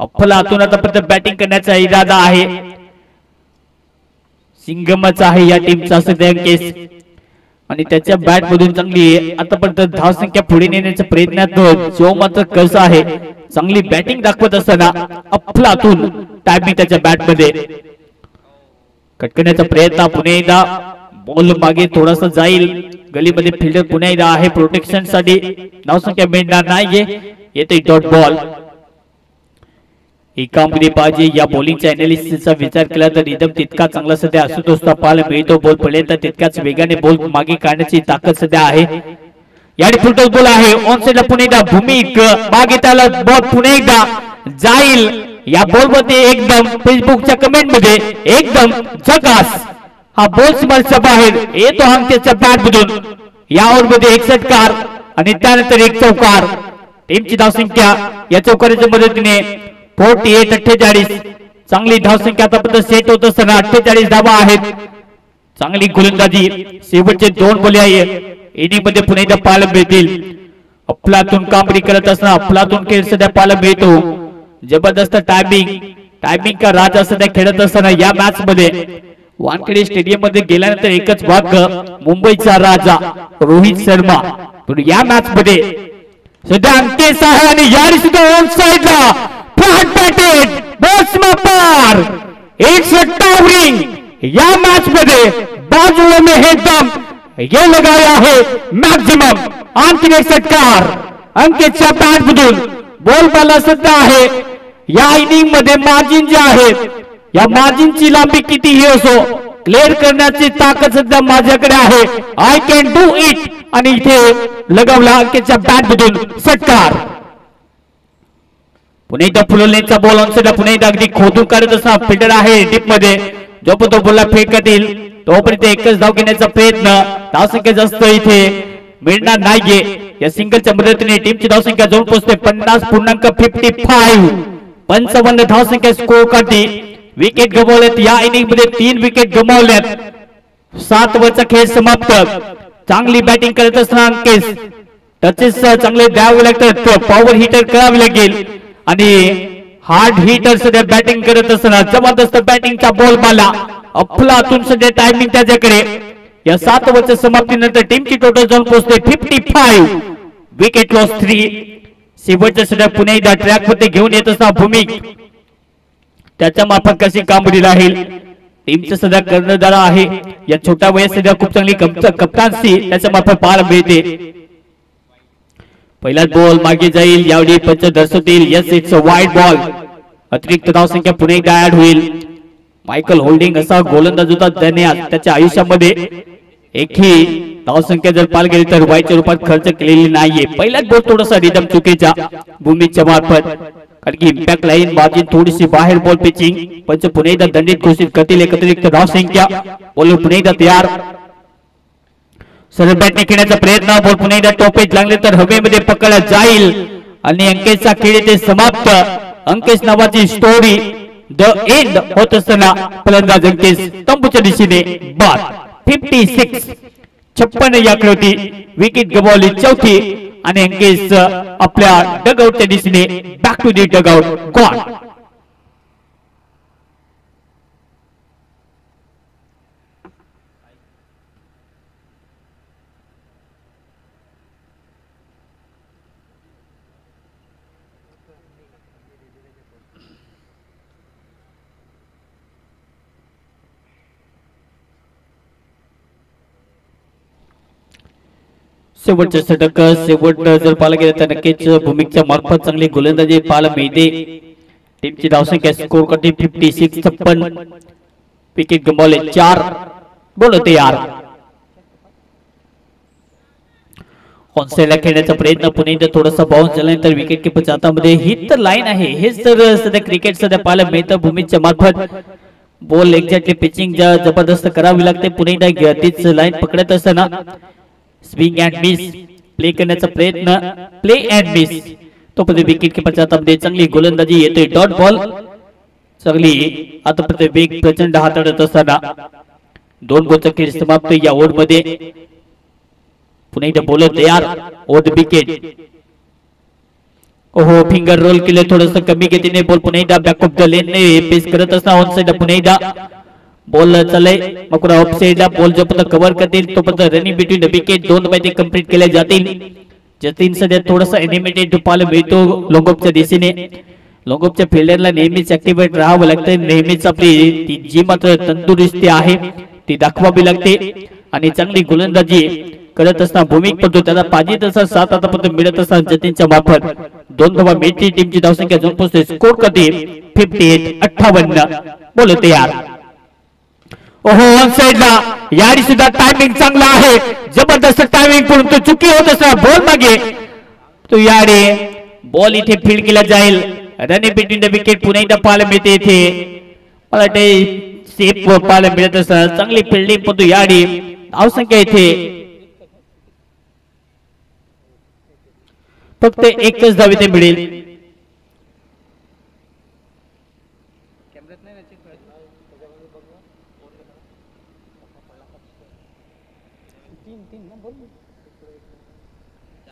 अफलातून आतापर्यंत बॅटिंग करण्याचा इरादा आहे. सिंगमच आहे या टीमचा सध्या अंकेश आणि त्याच्या बॅट मधून चांगली आतापर्यंत धावसंख्या पुढे नेण्याच्या प्रयत्नात जो मात्र कस आहे. चांगली बॅटिंग दाखवत असताना अफलातून टायमिंग त्याच्या बॅट मध्ये कटकण्याचा प्रयत्न. पुन्हा एकदा बॉल मागे थोडासा जाईल. गलीमध्ये फिल्डर पुन्हा एकदा आहे प्रोटेक्शन साठी. धावसंख्या मिळणार नाहीये. येते डॉट बॉल. एकामध्ये पाहिजे. या बॉलिंगच्या अनालिसिसचा विचार केला तर रिदम तितका चांगला सध्या असतोच पाहायला मिळतो. बॉल पडल्यानंतर तितक्याच वेगाने बॉल मागे काढण्याची ताकद सध्या आहे. याडी फुलटॉस बॉल आहे. ऑन साइडला पुन्हा एकदा भूमिक मागे त्याला बॉल पुन्हा एकदा जाईल. या बॉल मध्ये एकदम फेसबुकच्या कमेंट मध्ये एकदम झकास हा बॉल सीमाच्या बाहेर येतो अंकेशच्या बॅट मधून. या ओव्हर मध्ये 1 षटकार आणि त्यानंतर 1 चौकार. टीमची धावसंख्या या चौकाराच्या मदतीने 48-48. चांगली धावसंख्या आतापर्यंत सेट होत असताना 48 धावा आहेत. चांगली गोलंदाजी. शेवटचे 2 बॉल आहे इनिंग मध्ये पुन्हा एकदा पाहायला मिळतील. अफलातून कामगिरी करत असताना अफलातून खेळ सध्या पाहायला मिळतो. जबरदस्त टायमिंग का राजा सध्या खेळत असताना या मॅच मध्ये वानखेडे स्टेडियम मध्ये गेल्यानंतर एकच भाग्य मुंबईचा राजा रोहित शर्मा. या मॅच मध्ये सध्या अंकेश आहे आणि याने सुद्धा ऑन साइडला फ्लॅट बॅटेड बॉल पार. 1 टॉवरिंग. या मॅच मध्ये बाजुओं में है दम ये लगाया है मॅक्सिमम. आणखी 1 षटकार अंकेशच्या बॅट मधून. बॉल बाला सध्या आहे. या इनिंग मध्ये मार्जिन जे आहे या मार्जिनची लांबी कितीही असो क्लिअर करण्याची ताकद सध्या माझ्याकडे आहे. I can do it. आणि इथे लगावला अंकेशच्या बॅट मधून षटकार. पुन्हा एकदा फुलवलेचा बॉल ऑनसाइडला पुन्हा एकदा अगदी खोदून काढत असताना फिल्डर आहे डीप मध्ये. जोपर्यंत तो बॉलला फेकत येईल तोपर्यंत एकच धाव घेण्याचा प्रयत्न. धावसंख्या जास्त इथे मिळणार नाहीये. या सिंगलच्या मदतीने टीमची धावसंख्या जाऊन पोहोचते 50.55. 55 धावसंख्या स्कोर करते. विकेट गमावल्यात या इनिंग मध्ये 3 विकेट गमावल्यात. 7 ओव्हरचा खेळ समाप्त. चांगली बॅटिंग करत असताना अंकेश टचेस चांगले द्यावे लागतात. पॉवर हिटर करावे लागेल आणि हार्ड हिटर सध्या बॅटिंग करत असताना जबरदस्त बॅटिंगचा बॉल बाला. अफलातून सध्या टायमिंग त्याच्याकडे. या 7 ओव्हरच्या समाप्तीनंतर टीमची टोटल जाऊन पोहोचते 55. Wicket loss 3. शेवटच्या सध्या पुन्हा एकदा ट्रॅक मध्ये घेऊन येत असताना भूमिक त्याच्या मार्फत कशी कामगिरी राहील टीमचा सध्या कर्णधार आहे. या छोट्या वयात सध्या खूप चांगली कप्तानसी त्याच्या मार्फत पाहायला मिळते. पहिलाच बॉल मागे जाईल. यावेळी पंच दर्शवतील yes it's a wide ball. अतिरिक्त धावसंख्या पुन्हा एकदा ऍड होईल. मायकल होल्डिंग असा गोलंदाज होता त्याने त्याच्या आयुष्यामध्ये एकही धावसंख्या जर पाल गेली तर वाईच्या रूपात खर्च केलेली नाहीये. पहिलाच बॉल थोडासा रिदम चुकीचा भूमीच्या मार्फत, कारण की इम्पॅक्ट लाईन बाजू थोडीशी बाहेर बॉल पिचिंग. पंच पुन्हा एकदा दंडित घोषित करतील. अतिरिक्त धावसंख्या. बॉलर पुन्हा एकदा तयार. सरळ बॅटने खेळण्याचा प्रयत्न. बॉल पुन्हा एकदा टॉपेज लागले तर हवेमध्ये पकडला जाईल आणि अंकेशचा खेळ ते समाप्त. अंकेश नावाची स्टोरी द एंड होत असताना फलंदाज अंकेश तंबूच्या दिशेने बाद. 56 याकडे होती. विकेट गमावली चौथी आणि अंकेश आपल्या डगआउटच्या दिशेने back to the dugout gone. शेवटचे षटक शेवट जर पाहायला गेलं तर नक्कीच भूमिकेच्या मार्फत चांगली गोलंदाजी पाहायला मिळते. टीमची धावसंख्या स्कोर करते 56. विकेट गमावले 4. बोल होते यार. ऑनसाइडला खेळण्याचा प्रयत्न पुन्हा थोडासा बाउन्स झाल्यानंतर विकेट किपरच्या हातामध्ये ही तर लाईन आहे. हेच तर सध्या क्रिकेट सध्या पाहायला मिळतं. भूमीच्या मार्फत बॉल एक्झॅक्टली पिचिंग जबरदस्त करावी लागते. पुन्हा तीच लाईन पकडत असताना स्विंग अँड मिस प्ले करण्याचा प्रयत्न. Play and miss. तो पण विकेट किपरच्या हातामध्ये चांगली गोलंदाजी येते. डॉट बॉल चांगली आतापर्यंत वेग प्रचंड हाताळत असताना 2 बॉलचा खेळ समाप्त या ओव्हर मध्ये. पुन्हा एकदा बॉलर तयार. Over the wicket. ओहो फिंगर रोल केले थोडस कमी गतीने. बॉल पुन्हा एकदा बॅक ऑफ द लेन पेस करत असताना ऑन साइड पुन्हा एकदा बॉल चालय. मग ऑफ साइडला बॉल जो पण कव्हर करतील तो पण रनिंग बिटवीन द विकेट 2 मध्ये कंप्लीट केले जातील. जतीन सध्या थोडासा एनिमेटेड पाहायला मिळतो लॉंगऑफच्या दिशेने. लॉंगऑफच्या फिल्डरला नेहमीच ऍक्टिव्हेट राहावं लागतं. नेहमीच आपली ती जी मात्र तंदुरुस्ती आहे ती दाखवावी लागते आणि चांगली गोलंदाजी करत असताना भूमिक पडतो. त्याला पाहिजे तसा साथ आतापर्यंत मिळत असताना जतीनच्या मार्फत 2 धावा मिळते. टीमची धावसंख्या जाऊन पोहोचते. स्कोर करते 58. बोलते यार. ओहो ऑन साइडला याडी सुद्धा टायमिंग चांगला आहे. जबरदस्त टायमिंग परंतु चुकी होत असता बॉल मागे तो याडी बॉल इथे फील्ड केला जाईल. रनिंग बिटवीन द विकेट पुन्हा एकदा पाहायला मिळते. इथे मला ते सेफ पाहायला मिळत असतात. चांगली फिल्डिंग परंतु याडी धावसंख्या इथे फक्त 1च धाव इथे मिळेल.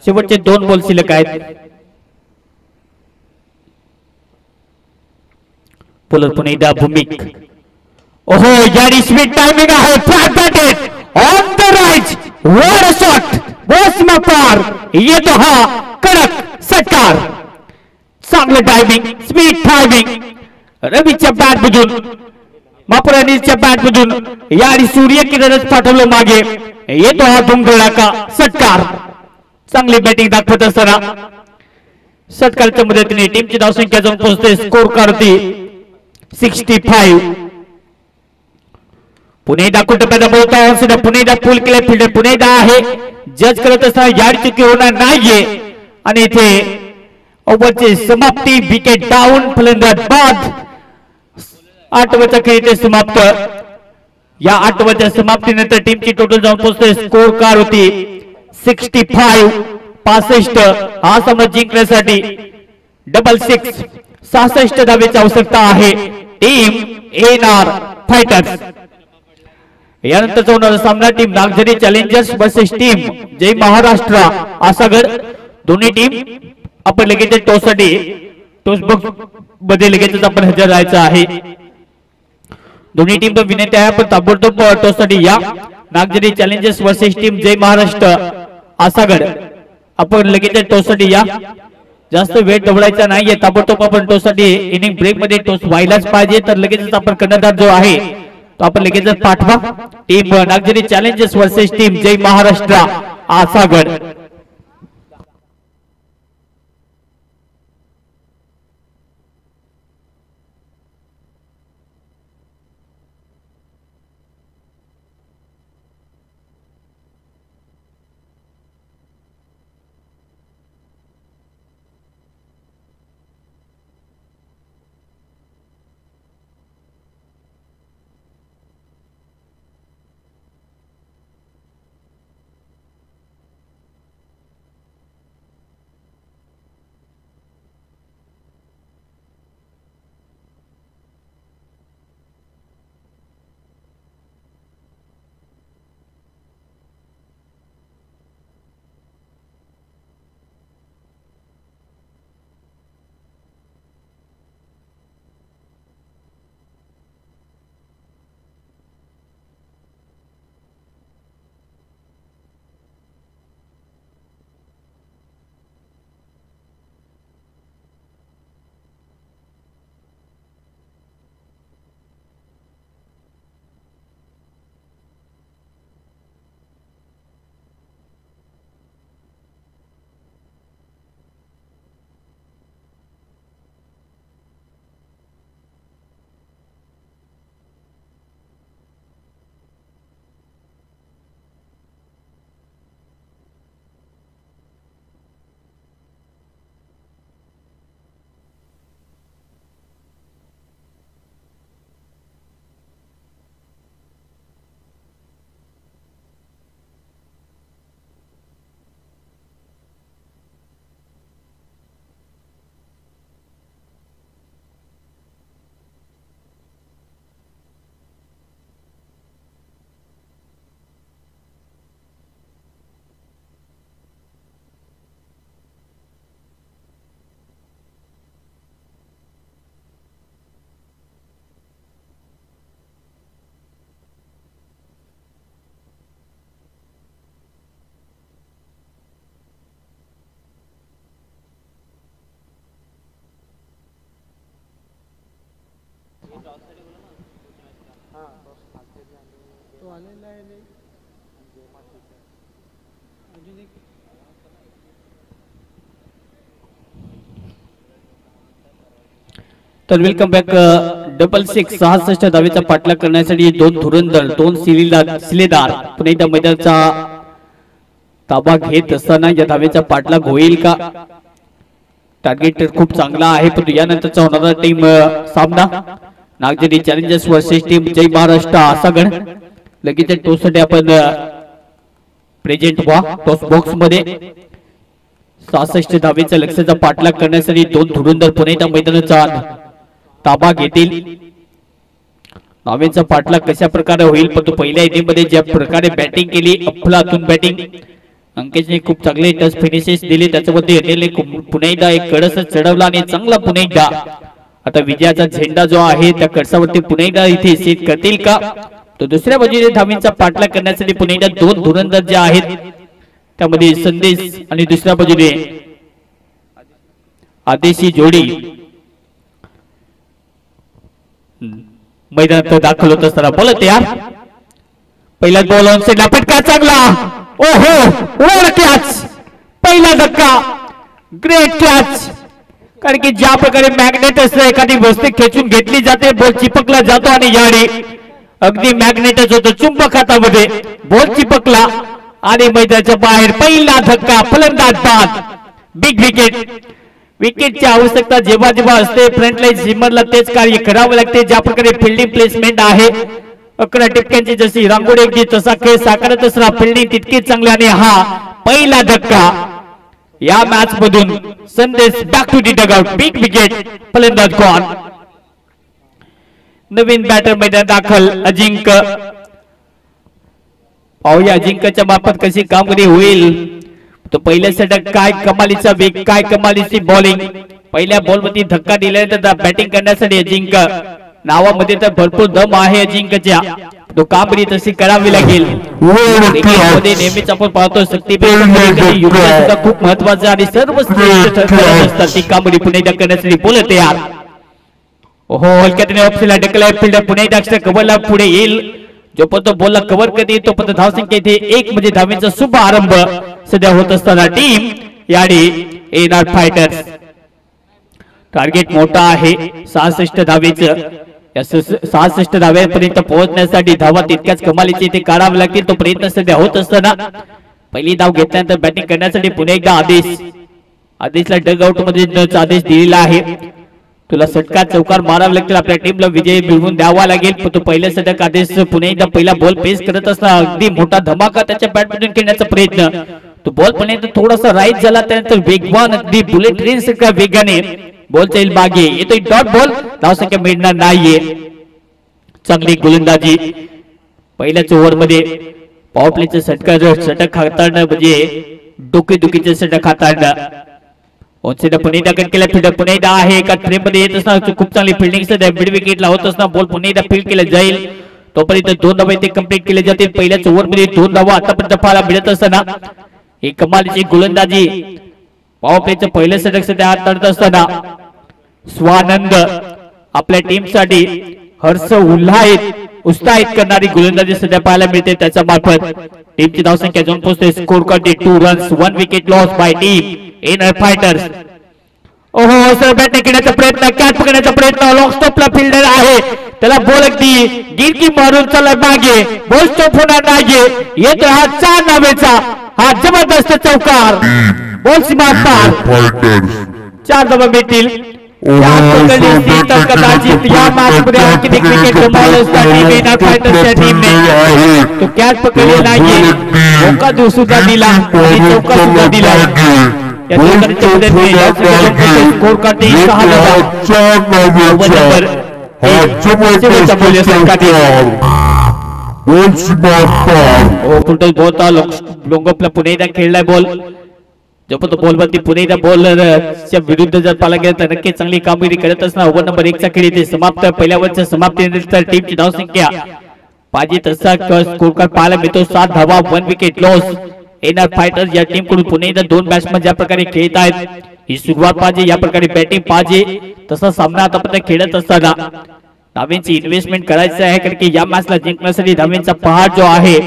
शेवटचे 2 बॉल शिल्लक आहेत. बॉलर पुन्हा एकदा भूमिक. ओहो याडी स्वीट टायमिंग आहे. Flat batted on the right. What a shot. Boss मा पार येतो हा कडक षटकार. चांगलं टायमिंग स्वीट टायमिंग. रवीच्या बॅट मधून मापुरानीच्या बॅट मधून याडी सूर्य किरणच पाठवलं मागे. येतो हा धुमधडाका षटकार. चांगली बॅटिंग दाखवत असताना षटकाराच्या मदतीने टीमची धावसंख्या जाऊन पोहोचते. स्कोर करते 65. पुन्हा एकदा कुठं बोलता पुन्हा एकदा फुल केले फिल्डर पुन्हा एकदा आहे. जज करत असताना याड चुकी होणार नाहीये आणि इथे ओव्हरची समाप्ती. Wicket down. फलंदाज बाद. 8 ओव्हरचा खेळ इथे समाप्त. या 8 ओव्हरच्या समाप्तीनंतर टीमची टोटल जाऊन पोहोचते. स्कोर कार होती 65. हा सामना जिंकण्यासाठी 66 धावेची आवश्यकता आहे. Team NR fighters. यानंतरचा होणारा सामना team Nagzari challengers versus team Jai Maharashtra Asagad. दोन्ही टीम आपण लगेच टॉस साठी टॉस बॉक्स मध्ये लगेचच आपण हजर राहायचं आहे. दोन्ही टीम तर विनंती आहे पण ताबडतोब टॉस साठी या. Nagzari challengers versus team Jai Maharashtra आसागड आपण लगेच टॉस साठी या. जास्त वेळ दवडायचा नाहीये. ताबडतोब आपण टॉस साठी इनिंग ब्रेक मध्ये टॉस व्हायलाच पाहिजे. तर लगेचच आपण कर्णधार जो आहे तो आपण लगेचच पाठवा. Team Nagzari challengers versus team Jai Maharashtra Asagad. तर वेलकम बॅक. 66 धावेचा पाठलाग करण्यासाठी दोन धुरंधर दोन सिलेदार पुन्हा एकदा मैदानाचा ताबा घेत असताना या धावेचा पाठलाग होईल का? टार्गेट खूप चांगला आहे, पण यानंतरचा होणारा टीम सामना Nagzari challengers versus team Jai Maharashtra आसागड. लगेच टॉस साठी आपण प्रेझेंट व्हा. टॉस बॉक्स मध्ये 66 धावेचा लक्ष्याचा पाठलाग करण्यासाठी दोन धुरंधर पुन्हा एकदा मैदानाचा ताबा घेतील. धावेचा पाठलाग कशा प्रकारे होईल, पण तो पहिल्या इनिंगमध्ये ज्या प्रकारे बॅटिंग केली अफलातून बॅटिंग, अंकेशने खूप चांगले टच फिनिशेस दिले. त्याच्यामध्ये अनिलने पुन्हा एकदा एक कडस चढवला आणि चांगला पुन्हा एकदा आता विजयाचा झेंडा जो आहे त्या कळसावरती पुन्हा एकदा इथे सेट करतील का? तो दुसऱ्या बाजूने धावेचा पाठलाग करण्यासाठी पुन्हा एकदा दोन धुरंधर जे आहेत त्यामध्ये संदेश आणि दुसऱ्या बाजूने आदेशी जोडी मैदानात दाखल होत असताना बोलत यार पहिला बॉल ऑन साइडला फटका चांगला. ओहो वर कॅच, पहिला धक्का, ग्रेट कॅच. कारण की ज्या प्रकारे मॅग्नेट असतं एखादी वस्तू खेचून घेतली जाते, बॉल चिपकला जातो आणि याने अगदी मॅग्नेटच होतं चुंबक हातामध्ये, बॉल चिपकला आणि मैदानाच्या बाहेर पहिला धक्का, फलंदाज बाद, बिग विकेट. विकेटची आवश्यकता जेव्हा जेव्हा असते फ्रंट लाईन स्विमरला तेच कार्य करावे लागते. ज्या प्रकारे फिल्डिंग प्लेसमेंट आहे 11 टिपक्यांची जशी रांगोळी अगदी तसा खेळ साकारत असणार, फिल्डिंग तितकीच चांगली. आणि हा पहिला धक्का या मॅच मधून Sandesh back to the dugout, big wicket, फलंदाज गॉन. नवीन बॅटर मैदान दाखल अजिंक्य. पाहूया अजिंक्यच्या मार्फत कशी कामगिरी होईल. तो पहिल्या षटक काय कमालीचा वेग, काय कमालीची बॉलिंग. पहिल्या बॉल मध्ये धक्का दिल्यानंतर बॅटिंग करण्यासाठी अजिंक्य नावामध्ये तर भरपूर दम आहे अजिंक्यच्या. तो कामगिरी तशी करावी लागेल. नेहमीच आपण पाहतो शक्तीपीठ खूप महत्वाचं आणि सर्व श्रेष्ठ असतात ती कामगिरी पुन्हा एकदा करण्यासाठी बोलत यार. ओहो हलक्याने ऑप्शनला ढकलला फिल्डर पुन्हा एकदा अक्षर कव्हरला पुढे येईल जो पण तो बॉलला कव्हर करते तो पण धावसंख्या इथे 1 म्हणजे धावेचा शुभ आरंभ सध्या होत असताना टीम याडी एनआर फायटर्स टार्गेट मोठा आहे 66 धावेचं 66 धाव्यापर्यंत पोहोचण्यासाठी धावा तितक्याच कमालीचे इथे काढावे लागतील तो प्रयत्न सध्या होत असताना पहिली धाव घेतल्यानंतर बॅटिंग करण्यासाठी पुन्हा एकदा आदेशला डग आउट मध्ये आदेश दिलेला आहे तुला षटकार चौकार मारावे लागतील आपल्या टीमला विजय मिळवून द्यावा लागेल पण तो पहिल्या षटक आदेश पुन्हा एकदा पहिला बॉल पेस करत असता अगदी मोठा धमाका त्याच्या बॅटमधून खेळण्याचा प्रयत्न तो बॉल पण थोडासा राईट झाला त्यानंतर वेगवान अगदी बुलेट ट्रेन सारख्या वेगाने बॉल जाईल मागे येतोय डॉट बॉल धावसंख्या मिळणार नाहीये चांगली गोलंदाजी पहिल्याच ओव्हर मध्ये पॉवर प्लेचं षटक हाताळणं म्हणजे डोकेदुखीचे षटक हाताळणं पुन्हा एकदा केला फिल्डर पुन्हा एकदा आहे एका फ्रेम मध्ये येत असताना खूप चांगली फिल्डिंग सध्या मिड विकेटला होत असताना बॉल पुन्हा एकदा फील्ड केला जाईल तोपर्यंत 2 धावा इथे कंप्लीट केले जातील पहिल्याच ओव्हर मध्ये 2 धावा आतापर्यंत पाहायला मिळत असताना एक कमालीची गोलंदाजी पॉवर प्लेचं पहिलं षटक सध्या हाताळत असताना स्वानंद आपल्या टीम साठी हर्ष उत्साहित करणारी गोलंदाजी सध्या पाहायला मिळते त्याच्या मार्फत टीमची धावसंख्या जाऊन पोहोचते स्कोर करते 2 runs 1 wicket loss by team NR fighters ओहो सर बॅटिंग करण्याचा प्रयत्न कॅच पकडण्याचा प्रयत्न लॉंग स्टॉपला फिल्डर आहे त्याला बॉल अगदी गिरकी मारून चला मागे बॉल स्टॉप होणार नाही येत हा 4 धावेचा हा जबरदस्त चौकार बॉल सीमा पार 4 धावा मिळतील कदाचित या मॅच मध्ये आणखी एक विकेट गमावलं असताना एनआर फायटर्सच्या टीमने तो कॅच पकडले नाहीये चौका सुद्धा दिला आणि चौका सुद्धा दिला या चौकारीच्या मदतीने स्कोर करते 6 धावा लोंगोपला पुन्हा एकदा खेळलाय बॉल जो पण तो बॉलवरती पुन्हा एकदा बॉलरच्या विरुद्ध जर पाला गेला तर नक्की चांगली कामगिरी करत असणार ओव्हर नंबर 1 चा खेळ इथे समाप्त पहिल्या ओव्हरच्या समाप्तीनंतर टीमची धावसंख्या पाहिजे तसा स्कोर कार्ड पाहायला मिळतो 7 धावा 1 विकेट लॉस एनआर फायटर्स या टीम कडून पुन्हा एकदा 2 बॅट्समन ज्या प्रकारे खेळत आहेत ही सुरुवात पाहिजे या प्रकारे बॅटिंग पाहिजे तसा सामना आतापर्यंत खेळत असताना धावेंची इन्व्हेस्टमेंट करायचं आहे कारण की या मॅचला जिंकण्यासाठी धावेंचा पहाड जो आहे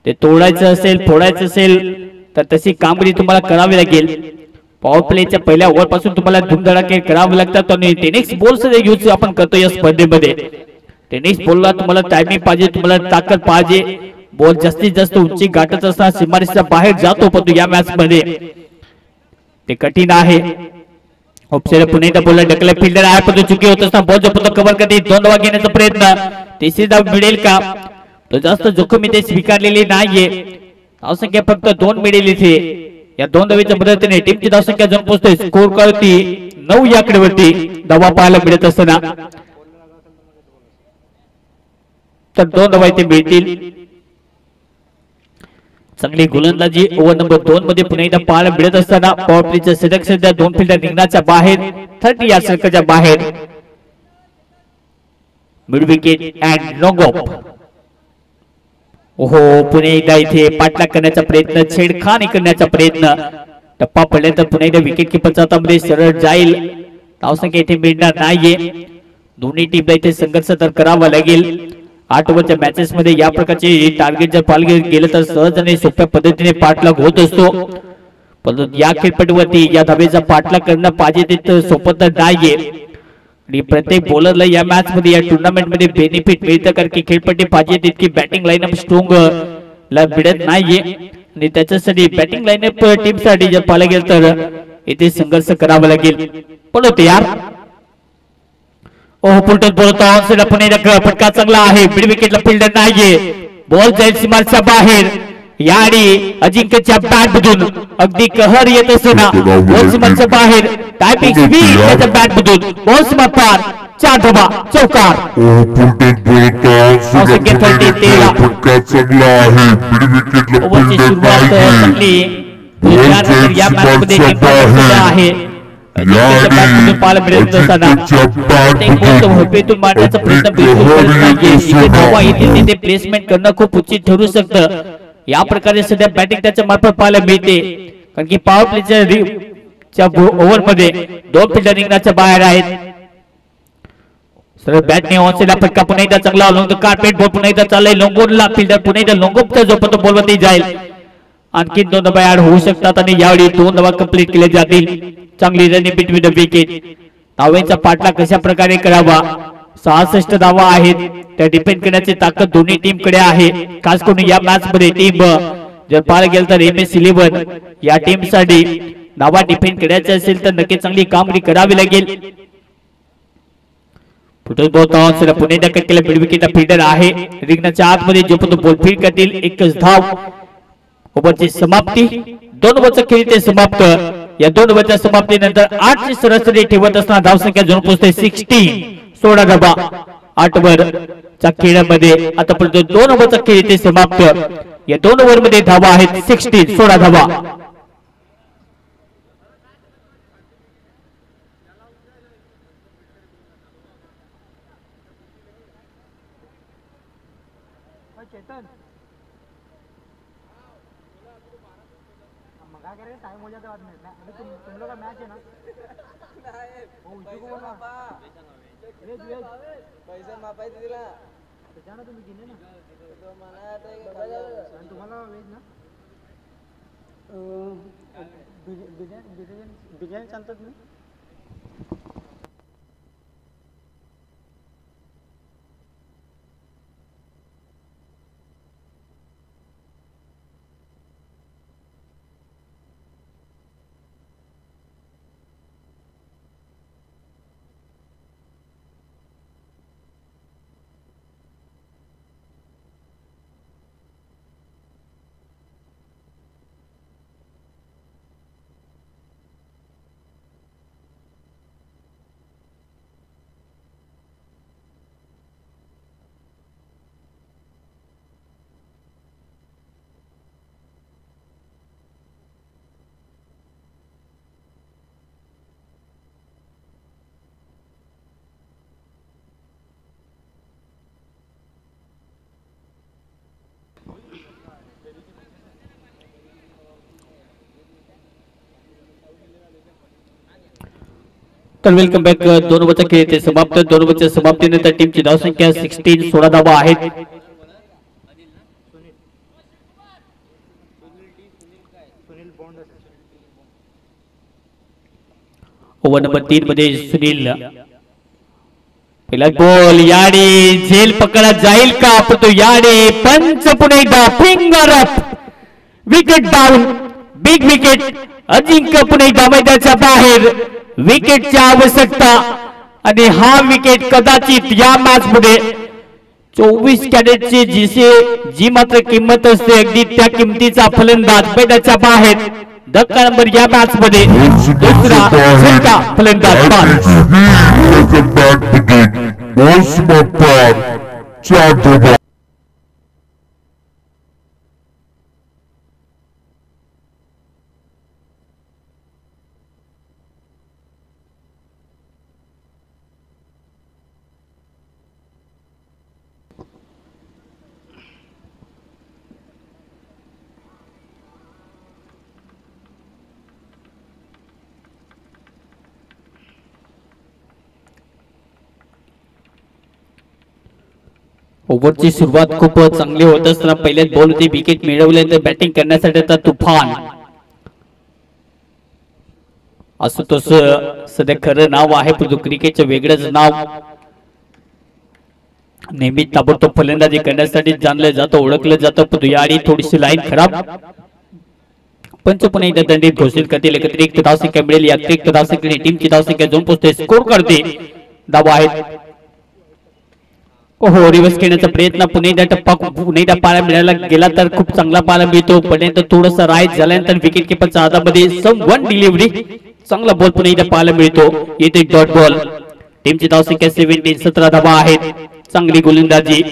ते तोडायचं असेल फोडायचं असेल तर तशी कामगिरी तुम्हाला करावी लागेल पॉवर प्लेच्या पहिल्या ओव्हर पासून तुम्हाला धुमधडाके करावे लागतात आणि टेनिस बॉल सध्या यूज आपण करतो या स्पर्धेमध्ये टेनिस बॉलला तुम्हाला टायमिंग पाहिजे तुम्हाला ताकद पाहिजे बॉल जास्तीत जास्त उंची गाठत असताना सीमारेषेच्या बाहेर जातो परंतु या मॅच मध्ये ते कठीण आहे ऑप्शन पुन्हा एकदा बॉलला ढकलला फिल्डर आहे पण चुकी होत असताना बॉल जो कव्हर करते 2 धावा घेण्याचा प्रयत्न तिसरी धाव मिळेल का तो जास्त जोखमी ते स्वीकारलेली नाहीये धावसंख्या फक्त 2 मिळेल इथे या 2 धावेच्या मदतीने टीमची धावसंख्या जाऊन पोहोचते स्कोर करती 9 या आकड्यावरती धावा पाहायला मिळत असताना तर 2 धावा इथे मिळतील चांगली गोलंदाजी ओव्हर नंबर 2 मध्ये पुन्हा एकदा पाहायला मिळत असताना पॉवर प्लेच्या षटक सध्या 2 फिल्डर निघण्याच्या बाहेर 30 या सर्कलच्या बाहेर mid wicket and long of ओहो पुन्हा एकदा इथे पाठलाग करण्याचा प्रयत्न छेडखानी करण्याचा प्रयत्न टप्पा पडल्यानंतर पुन्हा एकदा विकेट किपरच्या हातामध्ये सरळ जाईल धावसंख्या इथे मिळणार नाहीये दोन्ही टीमला इथे संघर्ष तर करावा लागेल 8 ओव्हरच्या मॅचेस मध्ये या प्रकारचे टार्गेट जर पाळले गेलं तर सहज आणि सोप्या पद्धतीने पाठलाग होत असतो परंतु या खेळपट्टीवरती या धावेचा पाठलाग करणं पाहिजे तिथं सोपं तर नाहीये आणि प्रत्येक बॉलरला या मॅच मध्ये या टुर्नामेंट मध्ये बेनिफिट मिळतं कारण की खेळपट्टी पाहिजे तितकी बॅटिंग लाईनअप स्ट्रॉंग ला मिळत नाहीये आणि त्याच्यासाठी बॅटिंग लाईनअप टीम साठी जर पाहिलं गेलं तर इथे संघर्ष करावा लागेल पण होते यार ओह पुलटन बोलतो ऑनसाइड पुन्हा एकदा फटका चांगला आहे मिड विकेटला फिल्डर नाहीये बॉल जाईल सीमारेषेच्या बाहेर याडी अजिंक्यच्या बॅट मधून अगदी कहर येत असताना बॉल सीमारेषेच्या बाहेर टायपिंग स्पीड त्याच्या बॅट मधून बॉल सीमा पार 4 धावा चौकार ओव्हरची सुरुवात चांगली या मॅच मध्ये आहे पाहायला मिळत असताना मारण्याचा प्रयत्न बिलकुल करत नाहीये तिथे प्लेसमेंट करणं खूप उचित ठरू शकतं या प्रकारे सध्या बॅटिंग त्याच्या मार्फत पाहायला मिळते कारण की पॉवर प्लेच्या ओव्हर मध्ये 2 फिल्डर निघण्याच्या बाहेर आहेत सरळ बॅटने ऑनसेला फटका पुन्हा एकदा चांगला लॉंग द कार्पेट बॉल पुन्हा एकदा चाललाय लॉंगोनला फिल्डर पुन्हा एकदा लॉंगोपचा जो पण बॉल वरती जाईल आणखी 2 धावा ऍड होऊ शकतात आणि यावेळी 2 धावा कंप्लीट केल्या जातील चांगली रनिंग बिटवीन द विकेट धावांचा पाठला कशा प्रकारे करावा 66 धावा आहेत त्या डिपेंड करण्याची ताकद दोन्ही टीम कडे आहे खास करून या मॅच मध्ये टीम जर पाहायला गेलं तर MS11 या टीम साठी धावा डिफेंड करायचे असेल तर नक्की चांगली कामगिरी करावी लागेल फुटबॉल टॉस पुणे एकदा कट केला मिड विकेटला फिल्डर आहे रिंगणाच्या आतमध्ये जो पण बॉल फील्ड करतील एकच धाव ओव्हरची समाप्ती 2 ओव्हरचा खेळ ते समाप्त या 2 ओव्हरच्या समाप्तीनंतर 8 ची सरासरी ठेवत असताना धावसंख्या जाऊन पोहोचते 16 16 धावा 8 ओव्हरच्या खेळामध्ये आतापर्यंत 2 ओव्हरचा खेळ ते समाप्त या 2 ओव्हर मध्ये धावा आहेत 16 धावा चेतन मगा करे टाइम हो जाता बाद में अभी तुम लोग का मैच है ना वो उसी को बोलना वेज वेज पैसे मापाई दिला जाना तुम्ही गिने ना तो मला आता आणि तुम्हाला वेज ना बिर्याणी चालतात ना तर वेलकम बॅक 2 ओव्हरचा खेळ ते समाप्त 2 ओव्हरच्या समाप्तीनंतर टीमची धावसंख्या 16 धावा आहेत ओव्हर नंबर 3 मध्ये सुनील पहिला बॉल याडी झेल पकडला जाईल का पण तो याडी पंच पुणे एकदा finger up wicket down big wicket Ajinkya Pune एकदा मैदानाच्या बाहेर विकेटची आवश्यकता आणि हा विकेट कदाचित या मॅच मध्ये 24 कॅडेटची जी मात्र किंमत असते अगदी त्या किमतीचा फलंदाज मैदानाच्या बाहेर धक्का नंबर या मॅच मध्ये दुसरा झटका फलंदाज ओव्हरची सुरुवात खूप चांगली होत असताना पहिल्याच बॉल मध्ये विकेट मिळवल्यानंतर बॅटिंग करण्यासाठी आता तुफान असं तसं सध्या खरं नाव आहे परंतु क्रिकेटचं वेगळंच नाव नेहमी ताबडतोब फलंदाजी करण्यासाठी जाणलं जातं ओळखलं जातं परंतु यावेळी थोडीशी लाईन खराब पंच पुन्हा एकदा दंडित घोषित करतील एकत्रित धावसंख्या मिळेल या अतिरिक्त धावसंख्येने टीमची धावसंख्या जाऊन पोहोचते स्कोर करते धावा आहेत हो रिवर्स खेळण्याचा प्रयत्न पुणे एकदा टप्पा पुणे एकदा पाहायला मिळायला गेला तर खूप चांगला पाहायला मिळतो पण थोडंसं राईट झाल्यानंतर विकेट किपरच्या हातामध्ये सम वन डिलिव्हरी चांगला बॉल पुणे एकदा पाहायला मिळतो येथे डॉट बॉल टीमची धावसंख्या 17 धावा आहेत चांगली गोलंदाजी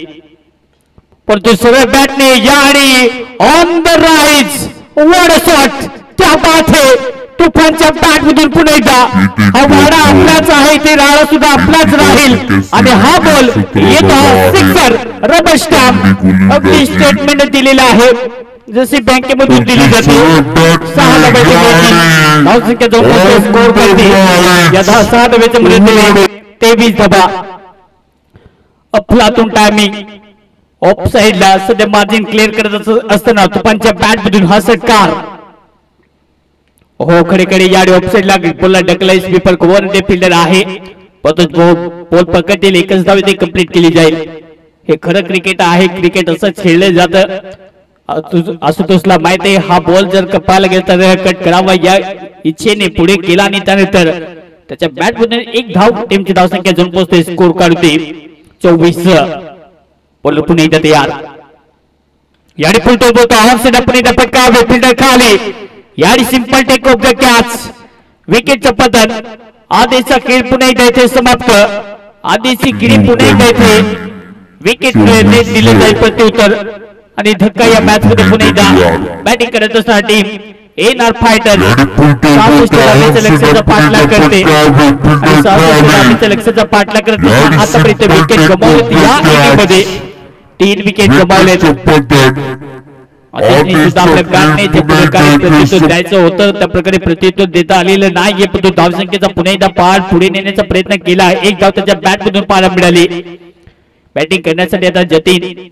परंतु सरळ बॅटने Yadi on the rise what a shot क्या बात है तुफानच्या बॅट मधून पुन्हा एकदा हा वाडा आपलाच आहे ते राळा सुद्धा आपलाच राहील आणि हा बॉल येतो सिक्सर रबर स्टॅम्प अगदी स्टेटमेंट दिलेला आहे जशी बँकेमधून दिली जाते 6 धावसंख्या जवळ स्कोर करते या 6 धावेच्या मध्ये 23 धावा अफलातून टायमिंग ऑफ साइडला सध्या मार्जिन क्लिअर करत असताना तुफानच्या बॅट मधून हा षटकार. हो खडे याडी ऑफ साइडला बोलला ढकलाय स्वीपर वन डे फिल्डर आहे. बॉल पकडतील एकच धाव इथे कंप्लीट केली जाईल. हे खरं क्रिकेट आहे. क्रिकेट असंच खेळलं जातं. आशुतोषला माहित आहे हा बॉल जर कपायला गेला तर कट करावा या इच्छेने पुढे केला आणि त्यानंतर त्याच्या बॅट मधून एक धाव टीमची धावसंख्या जाऊन पोहोचते. स्कोर काढते 24. बॉलर पुन्हा एकदा तयार. याडी फुलतो बोलतो ऑन पुन्हा एकदा पटकावे फिल्डर खाली. Yadi simple take off the catch. विकेटचं पतन. आदेशचा खेळ पुन्हा एकदा इथे समाप्त. आदेशची गिरी पुन्हा एकदा इथे विकेट दिले जाईल प्रत्युत्तर आणि धक्का या मॅच मध्ये पुन्हा एकदा बॅटिंग करत असणारी टीम एनआर फायटर 66 धावांच्या लक्ष्याचा पाठलाग करते आणि 66 धावांच्या लक्ष्याचा पाठलाग करत आतापर्यंत विकेट गमावलेत. या इनिंगमध्ये 3 विकेट गमावलेत. सुद्धा आपल्या बॅटने जे प्रकारे प्रत्युत्तर द्यायचं होतं त्या प्रकारे प्रत्युत्तर देता आलेलं नाही. पण तो धावसंख्येचा पुन्हा एकदा पाठ पुढे नेण्याचा प्रयत्न केला. एक धाव त्याच्या बॅट मधून पाहायला मिळाली. बॅटिंग करण्यासाठी आता जतीन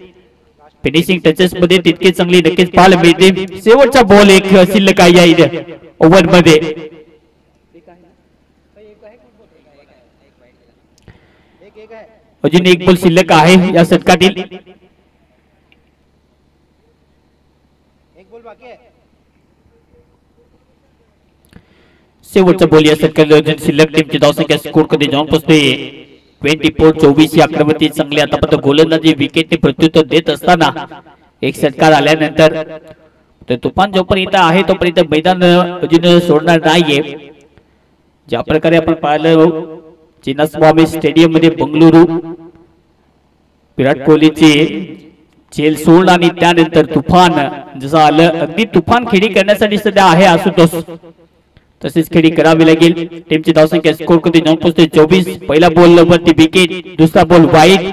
फिनिशिंग टचेस मध्ये तितके चांगली नक्कीच पाहायला मिळते. शेवटचा बॉल एक शिल्लक आहे या ओव्हर मध्ये. अजून एक बॉल शिल्लक आहे या षटकातील. शेवटचा बॉल या षटकातील शिल्लक टीमची धावसंख्या स्कोर मध्ये जाऊन पोहोचते 24-24 ही आक्रमती चांगली आतापर्यंत गोलंदाजी विकेटने प्रत्युत्तर देत असताना एक षटकार आल्यानंतर तुफान जोपर्यंत आहे तोपर्यंत मैदान अजून सोडणार नाहीये. ज्या प्रकारे आपण पाहिलं चिन्नास्वामी स्टेडियम मध्ये बंगळुरू विराट कोहलीची झेल सोडून आणि त्यानंतर तुफान जसं आलं अगदी तुफान खेळी करण्यासाठी सध्या आहे आशुतोष. तसेच खेळी करावी लागेल. टीमची धावसंख्या स्कोर मध्ये जाऊन पोहोचते 24. पहिला बॉल वरती विकेट. दुसरा बॉल वाईड.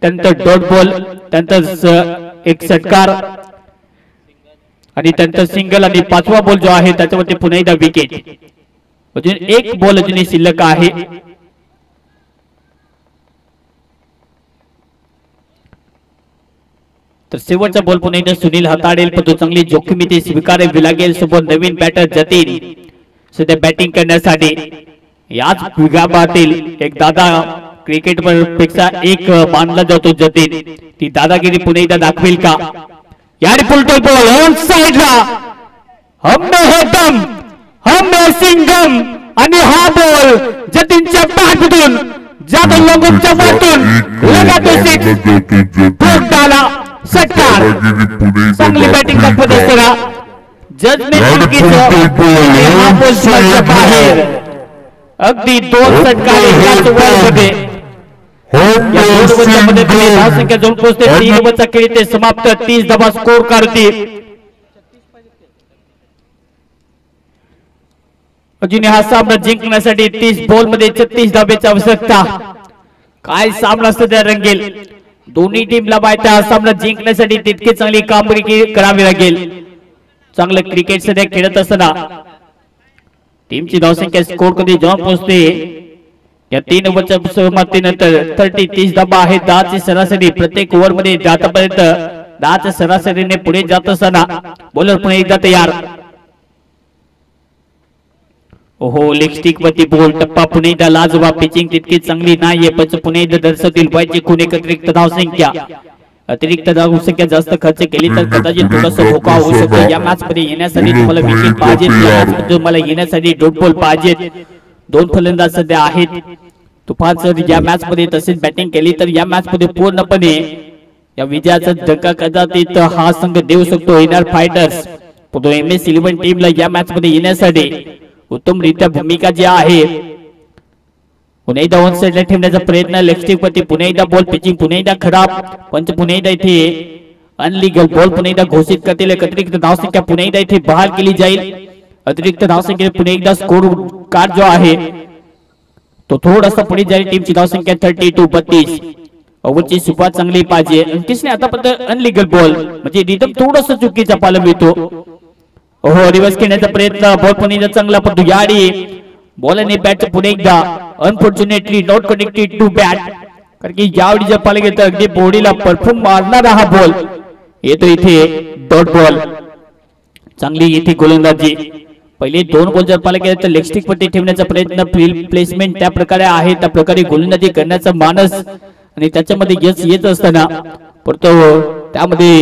त्यानंतर डॉट बॉल. त्यानंतर एक षटकार आणि त्यानंतर सिंगल आणि 5वा बॉल जो आहे त्याच्यावरती पुन्हा एकदा विकेट. अजून एक बॉल अजूनही शिल्लक आहे. तर शेवटचा बॉल पुन्हा एकदा सुनील हाताळेल पण तो चांगली जोखमी ते स्वीकारावी लागेल. सोबत नवीन बॅटर जतीन सध्या बॅटिंग करण्यासाठी याच विभागातील एक दादा क्रिकेट पेक्षा एक मानला जातो जतीन. ती दादागिरी पुन्हा एकदा दाखवेल का. यार फुलटो बॉल ऑन साइडला. हम है दम हम है सिंगम आणि हा बॉल जतीनच्या बॅटमधून जातो लोंगमच्या मातून लगातो सिक्स. फुटला षटकार. चांगली बॅटिंग दाखवत असताना जजमेंट बाहेर अगदी 2 षटकार एकाच ओव्हरमध्ये या 2 ओव्हरमध्ये धावसंख्या जाऊन पोहोचते 3 ओव्हरचा खेळ ते समाप्त. 30 धावा स्कोर करते. अजून हा सामना जिंकण्यासाठी 30 बॉल मध्ये 36 धाब्याची आवश्यकता. काय सामना सध्या रंगेल. दोन्ही टीमला माहिती हा सामना जिंकण्यासाठी तितकी चांगली कामगिरी करावी लागेल. चांगलं क्रिकेट सध्या खेळत असताना टीमची धावसंख्या स्कोर कधी जाऊन पोहोचते या 3 ओव्हरच्या समाप्तीनंतर 30 धावा आहेत. 10ची सरासरी प्रत्येक ओव्हर मध्ये आतापर्यंत 10च्या सरासरीने पुढे जात असताना बॉलर पुन्हा एकदा तयार. ओहो लेग स्टिक वरती बॉल टप्पा पुन्हा एकदा लाजवाब. पिचिंग तितकी चांगली नाहीये पण पुन्हा एकदा दर्शवतील पाहिजे कोणी अतिरिक्त धावसंख्या जास्त खर्च केली तर कदाचित थोडासा धोका होऊ शकतो. या मॅच मध्ये येण्यासाठी तुम्हाला विकेट पाहिजे. तुम्हाला येण्यासाठी डॉट बॉल पाहिजे. 2 फलंदाज सध्या आहेत. तुफान जर या मॅच मध्ये तसेच बॅटिंग केली तर या मॅच मध्ये पूर्णपणे या विजयाचा धक्का कदाचित हा संघ देऊ शकतो. एनआर फायटर्स MS11 टीमला या मॅच मध्ये येण्यासाठी उत्तमरित्या भूमिका जी आहे पुन्हा एकदा ऑन साइडला ठेवण्याचा प्रयत्न. लेग स्टिक वरती पुन्हा एकदा बॉल. पिचिंग पुन्हा एकदा खराब. पंच पुन्हा एकदा इथे अनलिगल बॉल पुन्हा एकदा घोषित करतील. अतिरिक्त धावसंख्या पुन्हा एकदा इथे बहाल केली जाईल. अतिरिक्त धावसंख्या पुन्हा एकदा स्कोर कार्ड जो आहे तो थोडासा पुढे जाईल. टीमची धावसंख्या 32-32. ओव्हरची सुरुवात चांगली पाहिजे. अंकिशने आतापर्यंत अनलिगल बॉल म्हणजे रिदम थोडासा चुकीचा पाहायला मिळतो. हो रिव्हर्स खेळण्याचा प्रयत्न. बॉल पुन्हा एकदा चांगला पण याडी बॉलने बॅट पुन्हा एकदा unfortunately not connected to bat. कारण की यावेळी जर पाहिलं गेलं तर अगदी बॉडीला परफॉर्म मारणारा हा बॉल येतो इथे डॉट बॉल. चांगली इथे गोलंदाजी. पहिले 2 बॉल जर पाहिलं गेलं तर लेग स्टिक वरती ठेवण्याचा प्रयत्न, फील्ड प्लेसमेंट त्या प्रकारे आहे, त्या प्रकारे गोलंदाजी करण्याचा मानस आणि त्याच्यामध्ये यश येत असताना परंतु त्यामध्ये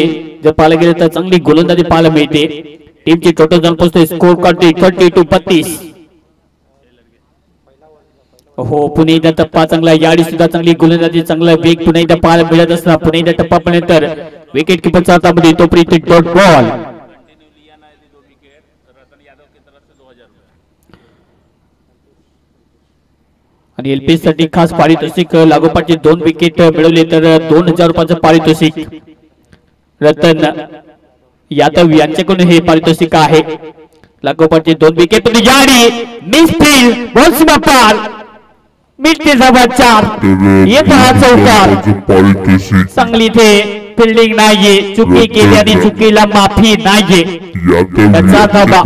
जर पाहिलं गेलं तर चांगली गोलंदाजी पाहायला मिळते. टीमची टोटल रन पोहोचते स्कोर करते 32-32. हो पुणे एकदा टप्पा चांगला, याडी सुद्धा चांगली गोलंदाजी, चांगला वेग पुन्हा एकदा पाहायला मिळत असताना पुणे एकदा टप्पा पर्यंत विकेट किपरच्या हातामध्ये तोपर्यंत डॉट बॉल. आणि एलपीएस साठी खास पारितोषिक लागोपाठचे 2 विकेट मिळवले तर 2000 रुपयाचं पारितोषिक रतन यादव यांच्याकडून हे पारितोषिक आहे. लागोपाठचे 2 विकेट याडी मिस फील्ड बॉल सीमा पार मिळते जवळ 4 येत हा चौकार. चांगली इथे फिल्डिंग नाहीये, चुकी केली आणि चुकीला माफी नाहीये. याचा धावा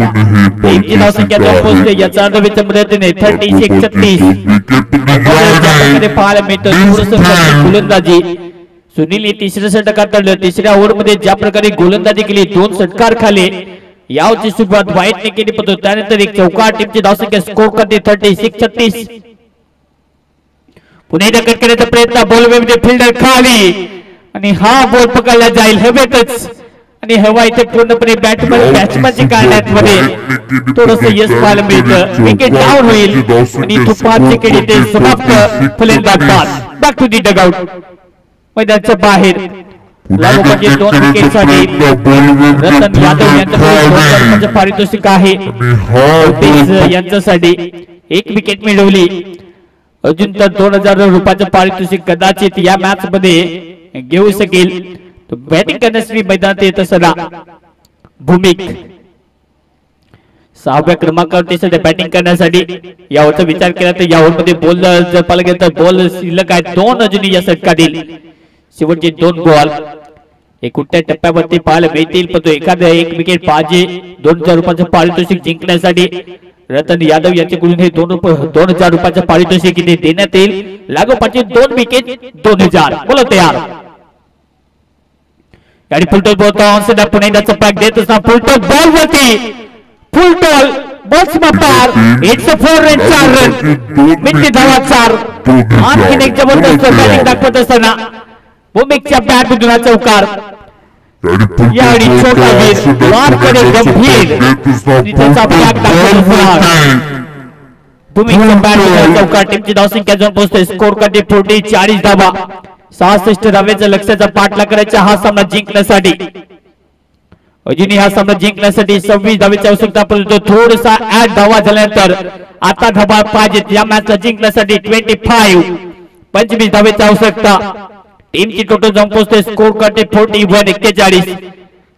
टीमची धावसंख्या पोहोचते याचा अर्धवेळच्या मदतीने 36-36 पाहायला मिळतं. थोडंसं गोलंदाजी सुनीलने तिसऱ्या षटकात काढलं. तिसऱ्या ओव्हर मध्ये ज्या प्रकारे गोलंदाजी केली 2 षटकार खाले, यावरची सुरुवात वाईटने केली पण त्यानंतर एक चौकार. टीमची धावसंख्या स्कोर करते 36-36. पुन्हा एकदा कट करण्याचा प्रयत्न, बॉलमध्ये फिल्डर खाली आणि हा बॉल पकडला जाईल हवेतच आणि हवा इथे पूर्णपणे बॅट्समनची काढण्यामध्ये थोडस यश पाहायला मिळतं. विकेट डाऊन होईल आणि तुपाचे केली ते समाप्त. फलंदाज बॅक टू दी डगआउट. मैदानाच्या बाहेर लागोपाठचे 2 विकेटसाठी रतन यादव यांच्याकडे पारितोषिक आहे. यांच्यासाठी 1 विकेट मिळवली. अजून तर 2000 रुपयाचं पारितोषिक कदाचित या मॅच मध्ये घेऊ शकेल. बॅटिंग करण्यासाठी मैदानात येत असताना भूमिक 6व्या क्रमांकावरती सध्या बॅटिंग करण्यासाठी यावरचा विचार केला तर यावर मध्ये बॉल जर पाहिलं गेलं तर बॉल शिल्लक आहे 2 अजूनही या षटकातील. शेवटचे 2 बॉल एकुट्या टप्प्यावरती पाहायला मिळतील पण तो एखादा 1 विकेट पाहिजे 2000 रुपयाचं पारितोषिक जिंकण्यासाठी. रतन यादव यांच्याकडून हे 2000 रुपयाचं पारितोषिक इथे देण्यात येईल. लागोपाठचे 2 विकेट 2000. बोला तयार. गाडी फुलटॉस बॉल पुन्हा एकदा चपाक देत असताना फुलटॉस बॉल वरती फुलटॉल बॉल सीमा पार. 104 रन 4 रन मिळते धावा 4. आणखीन एक जबरदस्त बॅटिंग दाखवत असताना भूमिकच्या बॅट मधून चौकार. यावेळी छोटा वीर वारकडे गंभीर त्याचा बॅट दाखवत असताना भूमिकच्या बॅट मधून चौकार. टीमची धावसंख्या जाऊन पोहोचते स्कोर करते 40 धावा. 66 धावेचा लक्ष्याचा पाठलाग करायचा हा सामना जिंकण्यासाठी. अजूनही हा सामना जिंकण्यासाठी 26 धावेची आवश्यकता परंतु थोडासा ऍड धावा झाल्यानंतर आता धावा पाहिजेत या मॅचला जिंकण्यासाठी. 25 धावेची आवश्यकता. टीमची टोटल जाऊन पोहोचते स्कोर करते 41.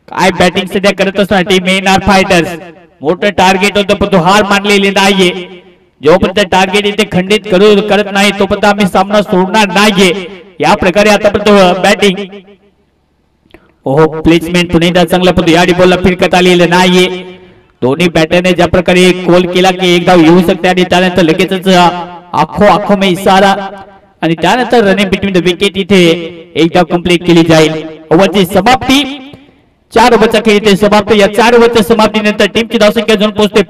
काय बॅटिंग सध्या करत असताना टीम एनआर फायटर्स मोठं टार्गेट होतं पण तो हार मानलेली नाहीये. जोपर्यंत टार्गेट इथे खंडित करत नाही तोपर्यंत आम्ही सामना सोडणार नाहीये. या प्रकारे आतापर्यंत बॅटिंग ओहो प्लेसमेंट पुन्हा एकदा चांगल्या पद्धती याडी बॉलला फिरकत आलेलं नाहीये. दोन्ही बॅटरने ज्या प्रकारे कॉल केला की एक धाव येऊ शकते आणि त्यानंतर लगेचच आखो में इशारा आणि त्यानंतर रनिंग बिटवीन द विकेट इथे एक धाव कंप्लीट केली जाईल. ओव्हरची समाप्ती 4 ओव्हरचा खेळ इथे समाप्त. या 4 ओव्हरच्या समाप्तीनंतर टीमची धावसंख्या जाऊन पोहोचते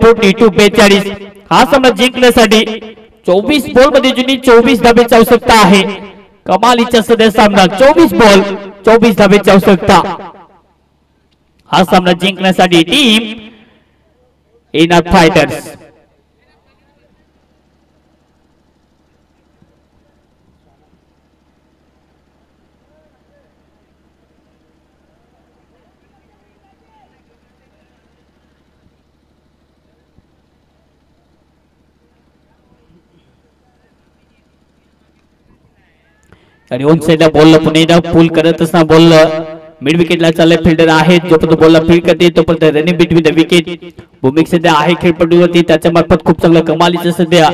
42. हा सामना जिंकण्यासाठी 24 बॉल मध्ये जुनी 24 धावेची आवश्यकता आहे. कमालीचा सध्या सामना 24 बॉल 24 धावेची आवश्यकता. हा सामना जिंकण्यासाठी टीम एनआर फायटर्स आणि ऑन साइडला बॉल पुन्हा एकदा पुल करत असताना बॉल मिड विकेटला चालले फिल्डर आहे जोपर्यंत बॉलला फील्ड करते तोपर्यंत रनिंग बिटवीन द विकेट. भूमिक सध्या आहे खेळपट्टीवरती त्याच्या मार्फत खूप चांगलं कमालीचं सध्या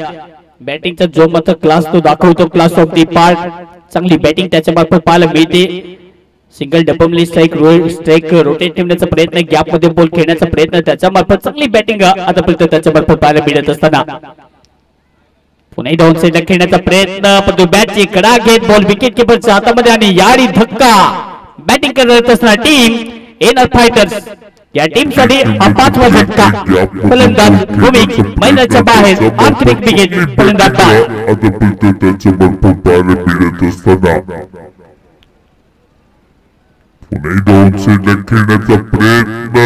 बॅटिंगचा जो मात्र क्लास तो दाखवतो. क्लास ऑफ दी पार्ट चांगली बॅटिंग त्याच्या मार्फत पाहायला मिळते. सिंगल डबल स्ट्राइक रोटेट ठेवण्याचा प्रयत्न गॅप मध्ये बॉल खेळण्याचा प्रयत्न त्याच्या मार्फत चांगली बॅटिंग आतापर्यंत त्याच्या मार्फत पाहायला मिळत असताना पुन्हा डाऊन साईडला खेळण्याचा प्रयत्न परंतु बॅटची कडा घेत बॉल विकेट किपरच्या हातामध्ये आणि यारी धक्का बॅटिंग करत असणारी टीम एनआर फायटर्स या टीम साठी हा 5वा झटका फलंदाज भूमिक मैदानाच्या बाहेर आणखी एक विकेट फलंदाज पुणे डाऊन साईडला खेळण्याचा प्रयत्न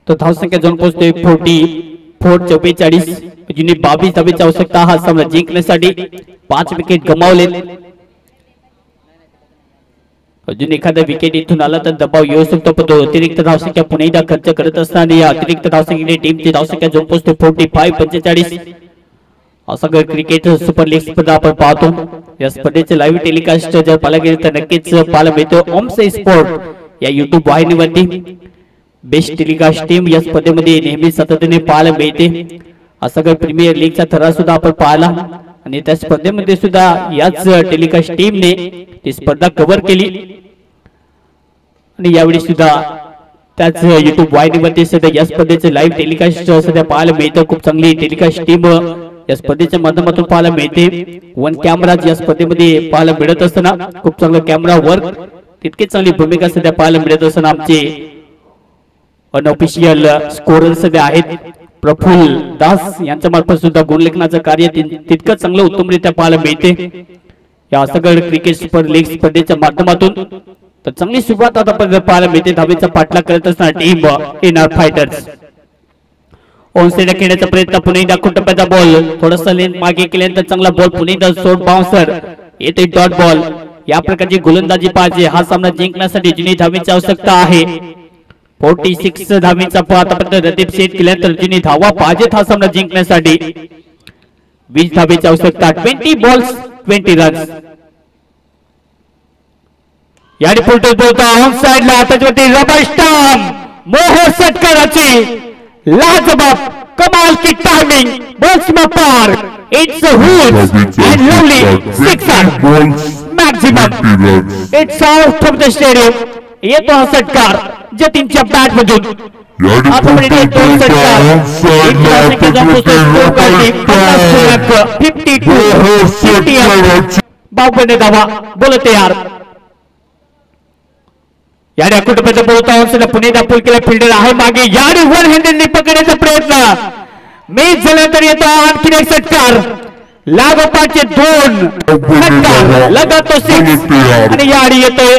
तो धावसंख्या जाऊन पोहोचते 44 जुनी 22 धावेची आवश्यकता हा सामना जिंकण्यासाठी 5 विकेट गमावले अजून एखादा विकेट इथून आला तर दबाव येऊ शकतो पण तो अतिरिक्त धावसंख्या पुन्हा एकदा खर्च करत असताना या अतिरिक्त धावसंख्येने टीमची धावसंख्या जाऊन पोहोचते 45 असं क्रिकेट सुपर लीग स्पर्धा आपण पाहतो या स्पर्धेचे लाईव्ह टेलिकास्ट जर पाहायला गेले तर नक्कीच पाहायला मिळतो ओमसे स्पोर्ट या युट्यूब वाहिनीवरती बेस्ट टेलिकास्ट टीम या स्पर्धेमध्ये नेहमी सातत्याने पाहायला मिळते असं काही प्रीमियर लीगचा थरार सुद्धा आपण पाहिला आणि त्या स्पर्धेमध्ये सुद्धा याच टेलिकास्ट टीमने ती स्पर्धा कव्हर केली आणि यावेळी सुद्धा त्याच युट्यूब वाहिनीवरती सध्या या स्पर्धेचे लाईव्ह टेलिकास्ट सध्या पाहायला मिळतं खूप चांगली टेलिकास्ट टीम या स्पर्धेच्या माध्यमातून पाहायला मिळते वन कॅमेरा या स्पर्धेमध्ये पाहायला मिळत असताना खूप चांगलं कॅमेरा वर्क तितकी चांगली भूमिका सध्या पाहायला मिळत असताना आमचे अनऑफिशियल स्कोरर सध्या आहेत प्रफुल्ल दास यांच्या मार्फत सुद्धा गुणलेखनाचं कार्य तितकं चांगलं उत्तमरित्या पाहायला मिळते या सगळं क्रिकेट सुपर लीग स्पर्धेच्या माध्यमातून तर चांगली सुरुवात आता पाहायला मिळते धावेचा पाठलाग करत असणारी team NR fighters on side खेळण्याचा प्रयत्न पुन्हा एकदा टप्प्याचा बॉल थोडासा लेन मागे केल्यानंतर चांगला बॉल पुन्हा एकदा शॉर्ट बाउन्सर येते डॉट बॉल या प्रकारची गोलंदाजी पाहिजे हा सामना जिंकण्यासाठी जुनी धावेची आवश्यकता आहे 46 धावेचा आतापर्यंत रतीब सेट केल्यानंतर जुनी धावा पाहिजेत हा सामना जिंकण्यासाठी 20 धावेची आवश्यकता 20 बॉल्स 20 रन्स या रिपोर्टर बोलता ऑन साइडला त्याच्यावरती रबर स्टंप मोहर सटकराची लाजवाब कमाल की टाइमिंग बॉल्स में पार it's a huge and lovely sixer maximum it's out of the stadium ये तो हा षटकार जतीनच्या बॅट मधून आतापर्यंत दोन षटकार एक षटकार 52 52 धावा बोलते यार याने कुटुंबाचा बोलता पुणे दाखल केला फिल्डर आहे मागे याने वन हँडेडने पकडण्याचा प्रयत्न मिस झाला तर येतो आणखी एक षटकार लागोपाठचे 2 षटकार लगातो 6 आणि याने येतोय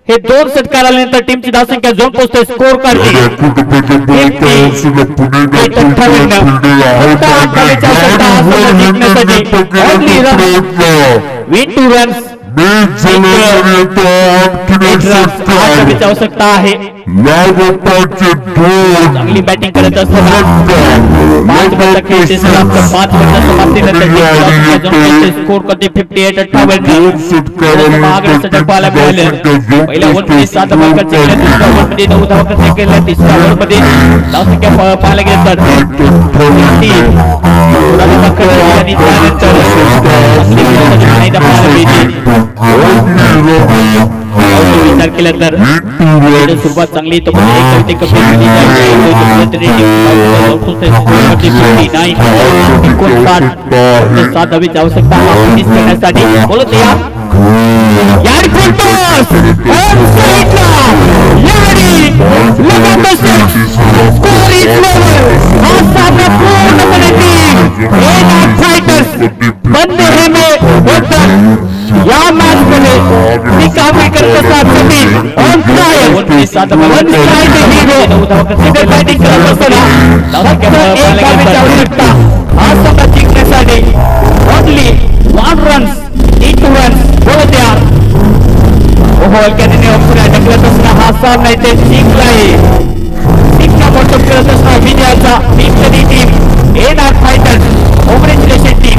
हे 2 षटकार आल्यानंतर टीमची धावसंख्या जाऊन पोहोचते स्कोर करते विन 2 रन्स आवश्यकता आहे चांगली बॅटिंग करत असताना 5 बॉल खेळते 5 बॉल समाप्तीनंतर स्कोर करते 58-58 मागे षटक पाहायला मिळाले पहिल्या ओव्हरमध्ये 7 धावा खर्च केल्या दुसऱ्या ओव्हरमध्ये 9 धावा खर्च केल्या तिसऱ्या ओव्हरमध्ये धावसंख्या पाहायला गेली तर आणि विचार केला तर सुरुवात चांगली तो 7 धावेची आवश्यकता करण्यासाठी बोलत बंद है या मैच मध्ये निकामी करत असतात ऑन ट्रायल 7 बॉल बॅटिंग करत असताना आवश्यकता हा सामना जिंकण्यासाठी ओनली 1 रन्स 2 रन्स बोलत यार ओहो कॅनेने पुन्हा ढकलत असताना हा सामना इथे जिंकलाय जिंकला मोठं करत असताना विजयाचा team NR fighters congratulation team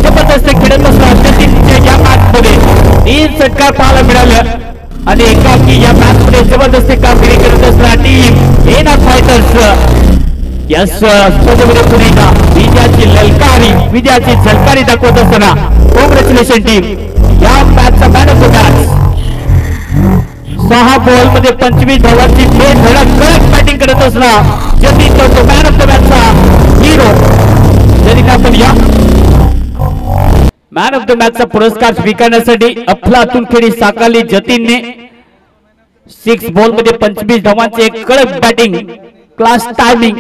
जबरदस्त खेळत असताना जतीनच्या या मॅच मध्ये 3 षटकार पाहायला मिळालं आणि एकाकी या मॅच मध्ये जबरदस्त कामगिरी करत असणारा टीम एना फायटर्स या स्पर्धेमध्ये पुन्हा विजयाची झलकारी दाखवत असताना कॉंग्रॅच्युलेशन टीम. या मॅचचा man of the match 6 ball मध्ये 25 धावांची बेधडक कडक बॅटिंग करत असणार जतीन तो मॅन ऑफ द मॅचचा हिरो. जरी आपण या मॅन ऑफ द मॅचचा पुरस्कार स्वीकारण्यासाठी अफलातून खेळी साकारली जतीनने 6 बॉल मध्ये 25 धावांचे एक कडक बॅटिंग क्लास टायमिंग.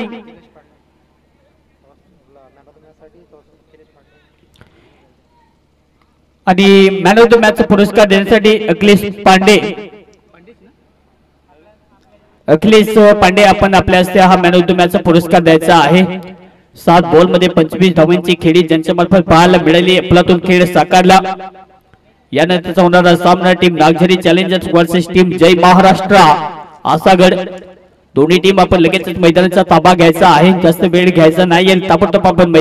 आणि मॅन ऑफ द मॅचचा पुरस्कार देण्यासाठी अखिलेश पांडे आपण आपल्या हस्ते हा मॅन ऑफ द मॅचचा पुरस्कार द्यायचा आहे. 7 बॉल मध्ये 25 धावांची खेळी ज्यांच्या मार्फत पाहायला मिळाली अफलातून खेळ साकारला. यानंतरचा होणारा सामना team Nagzari challengers versus team Jai Maharashtra Asagad. दोन्ही टीम आपण लगेचच मैदानाचा ताबा घ्यायचा आहे. जास्त वेळ घ्यायचा नाही. ताबडतोब आपण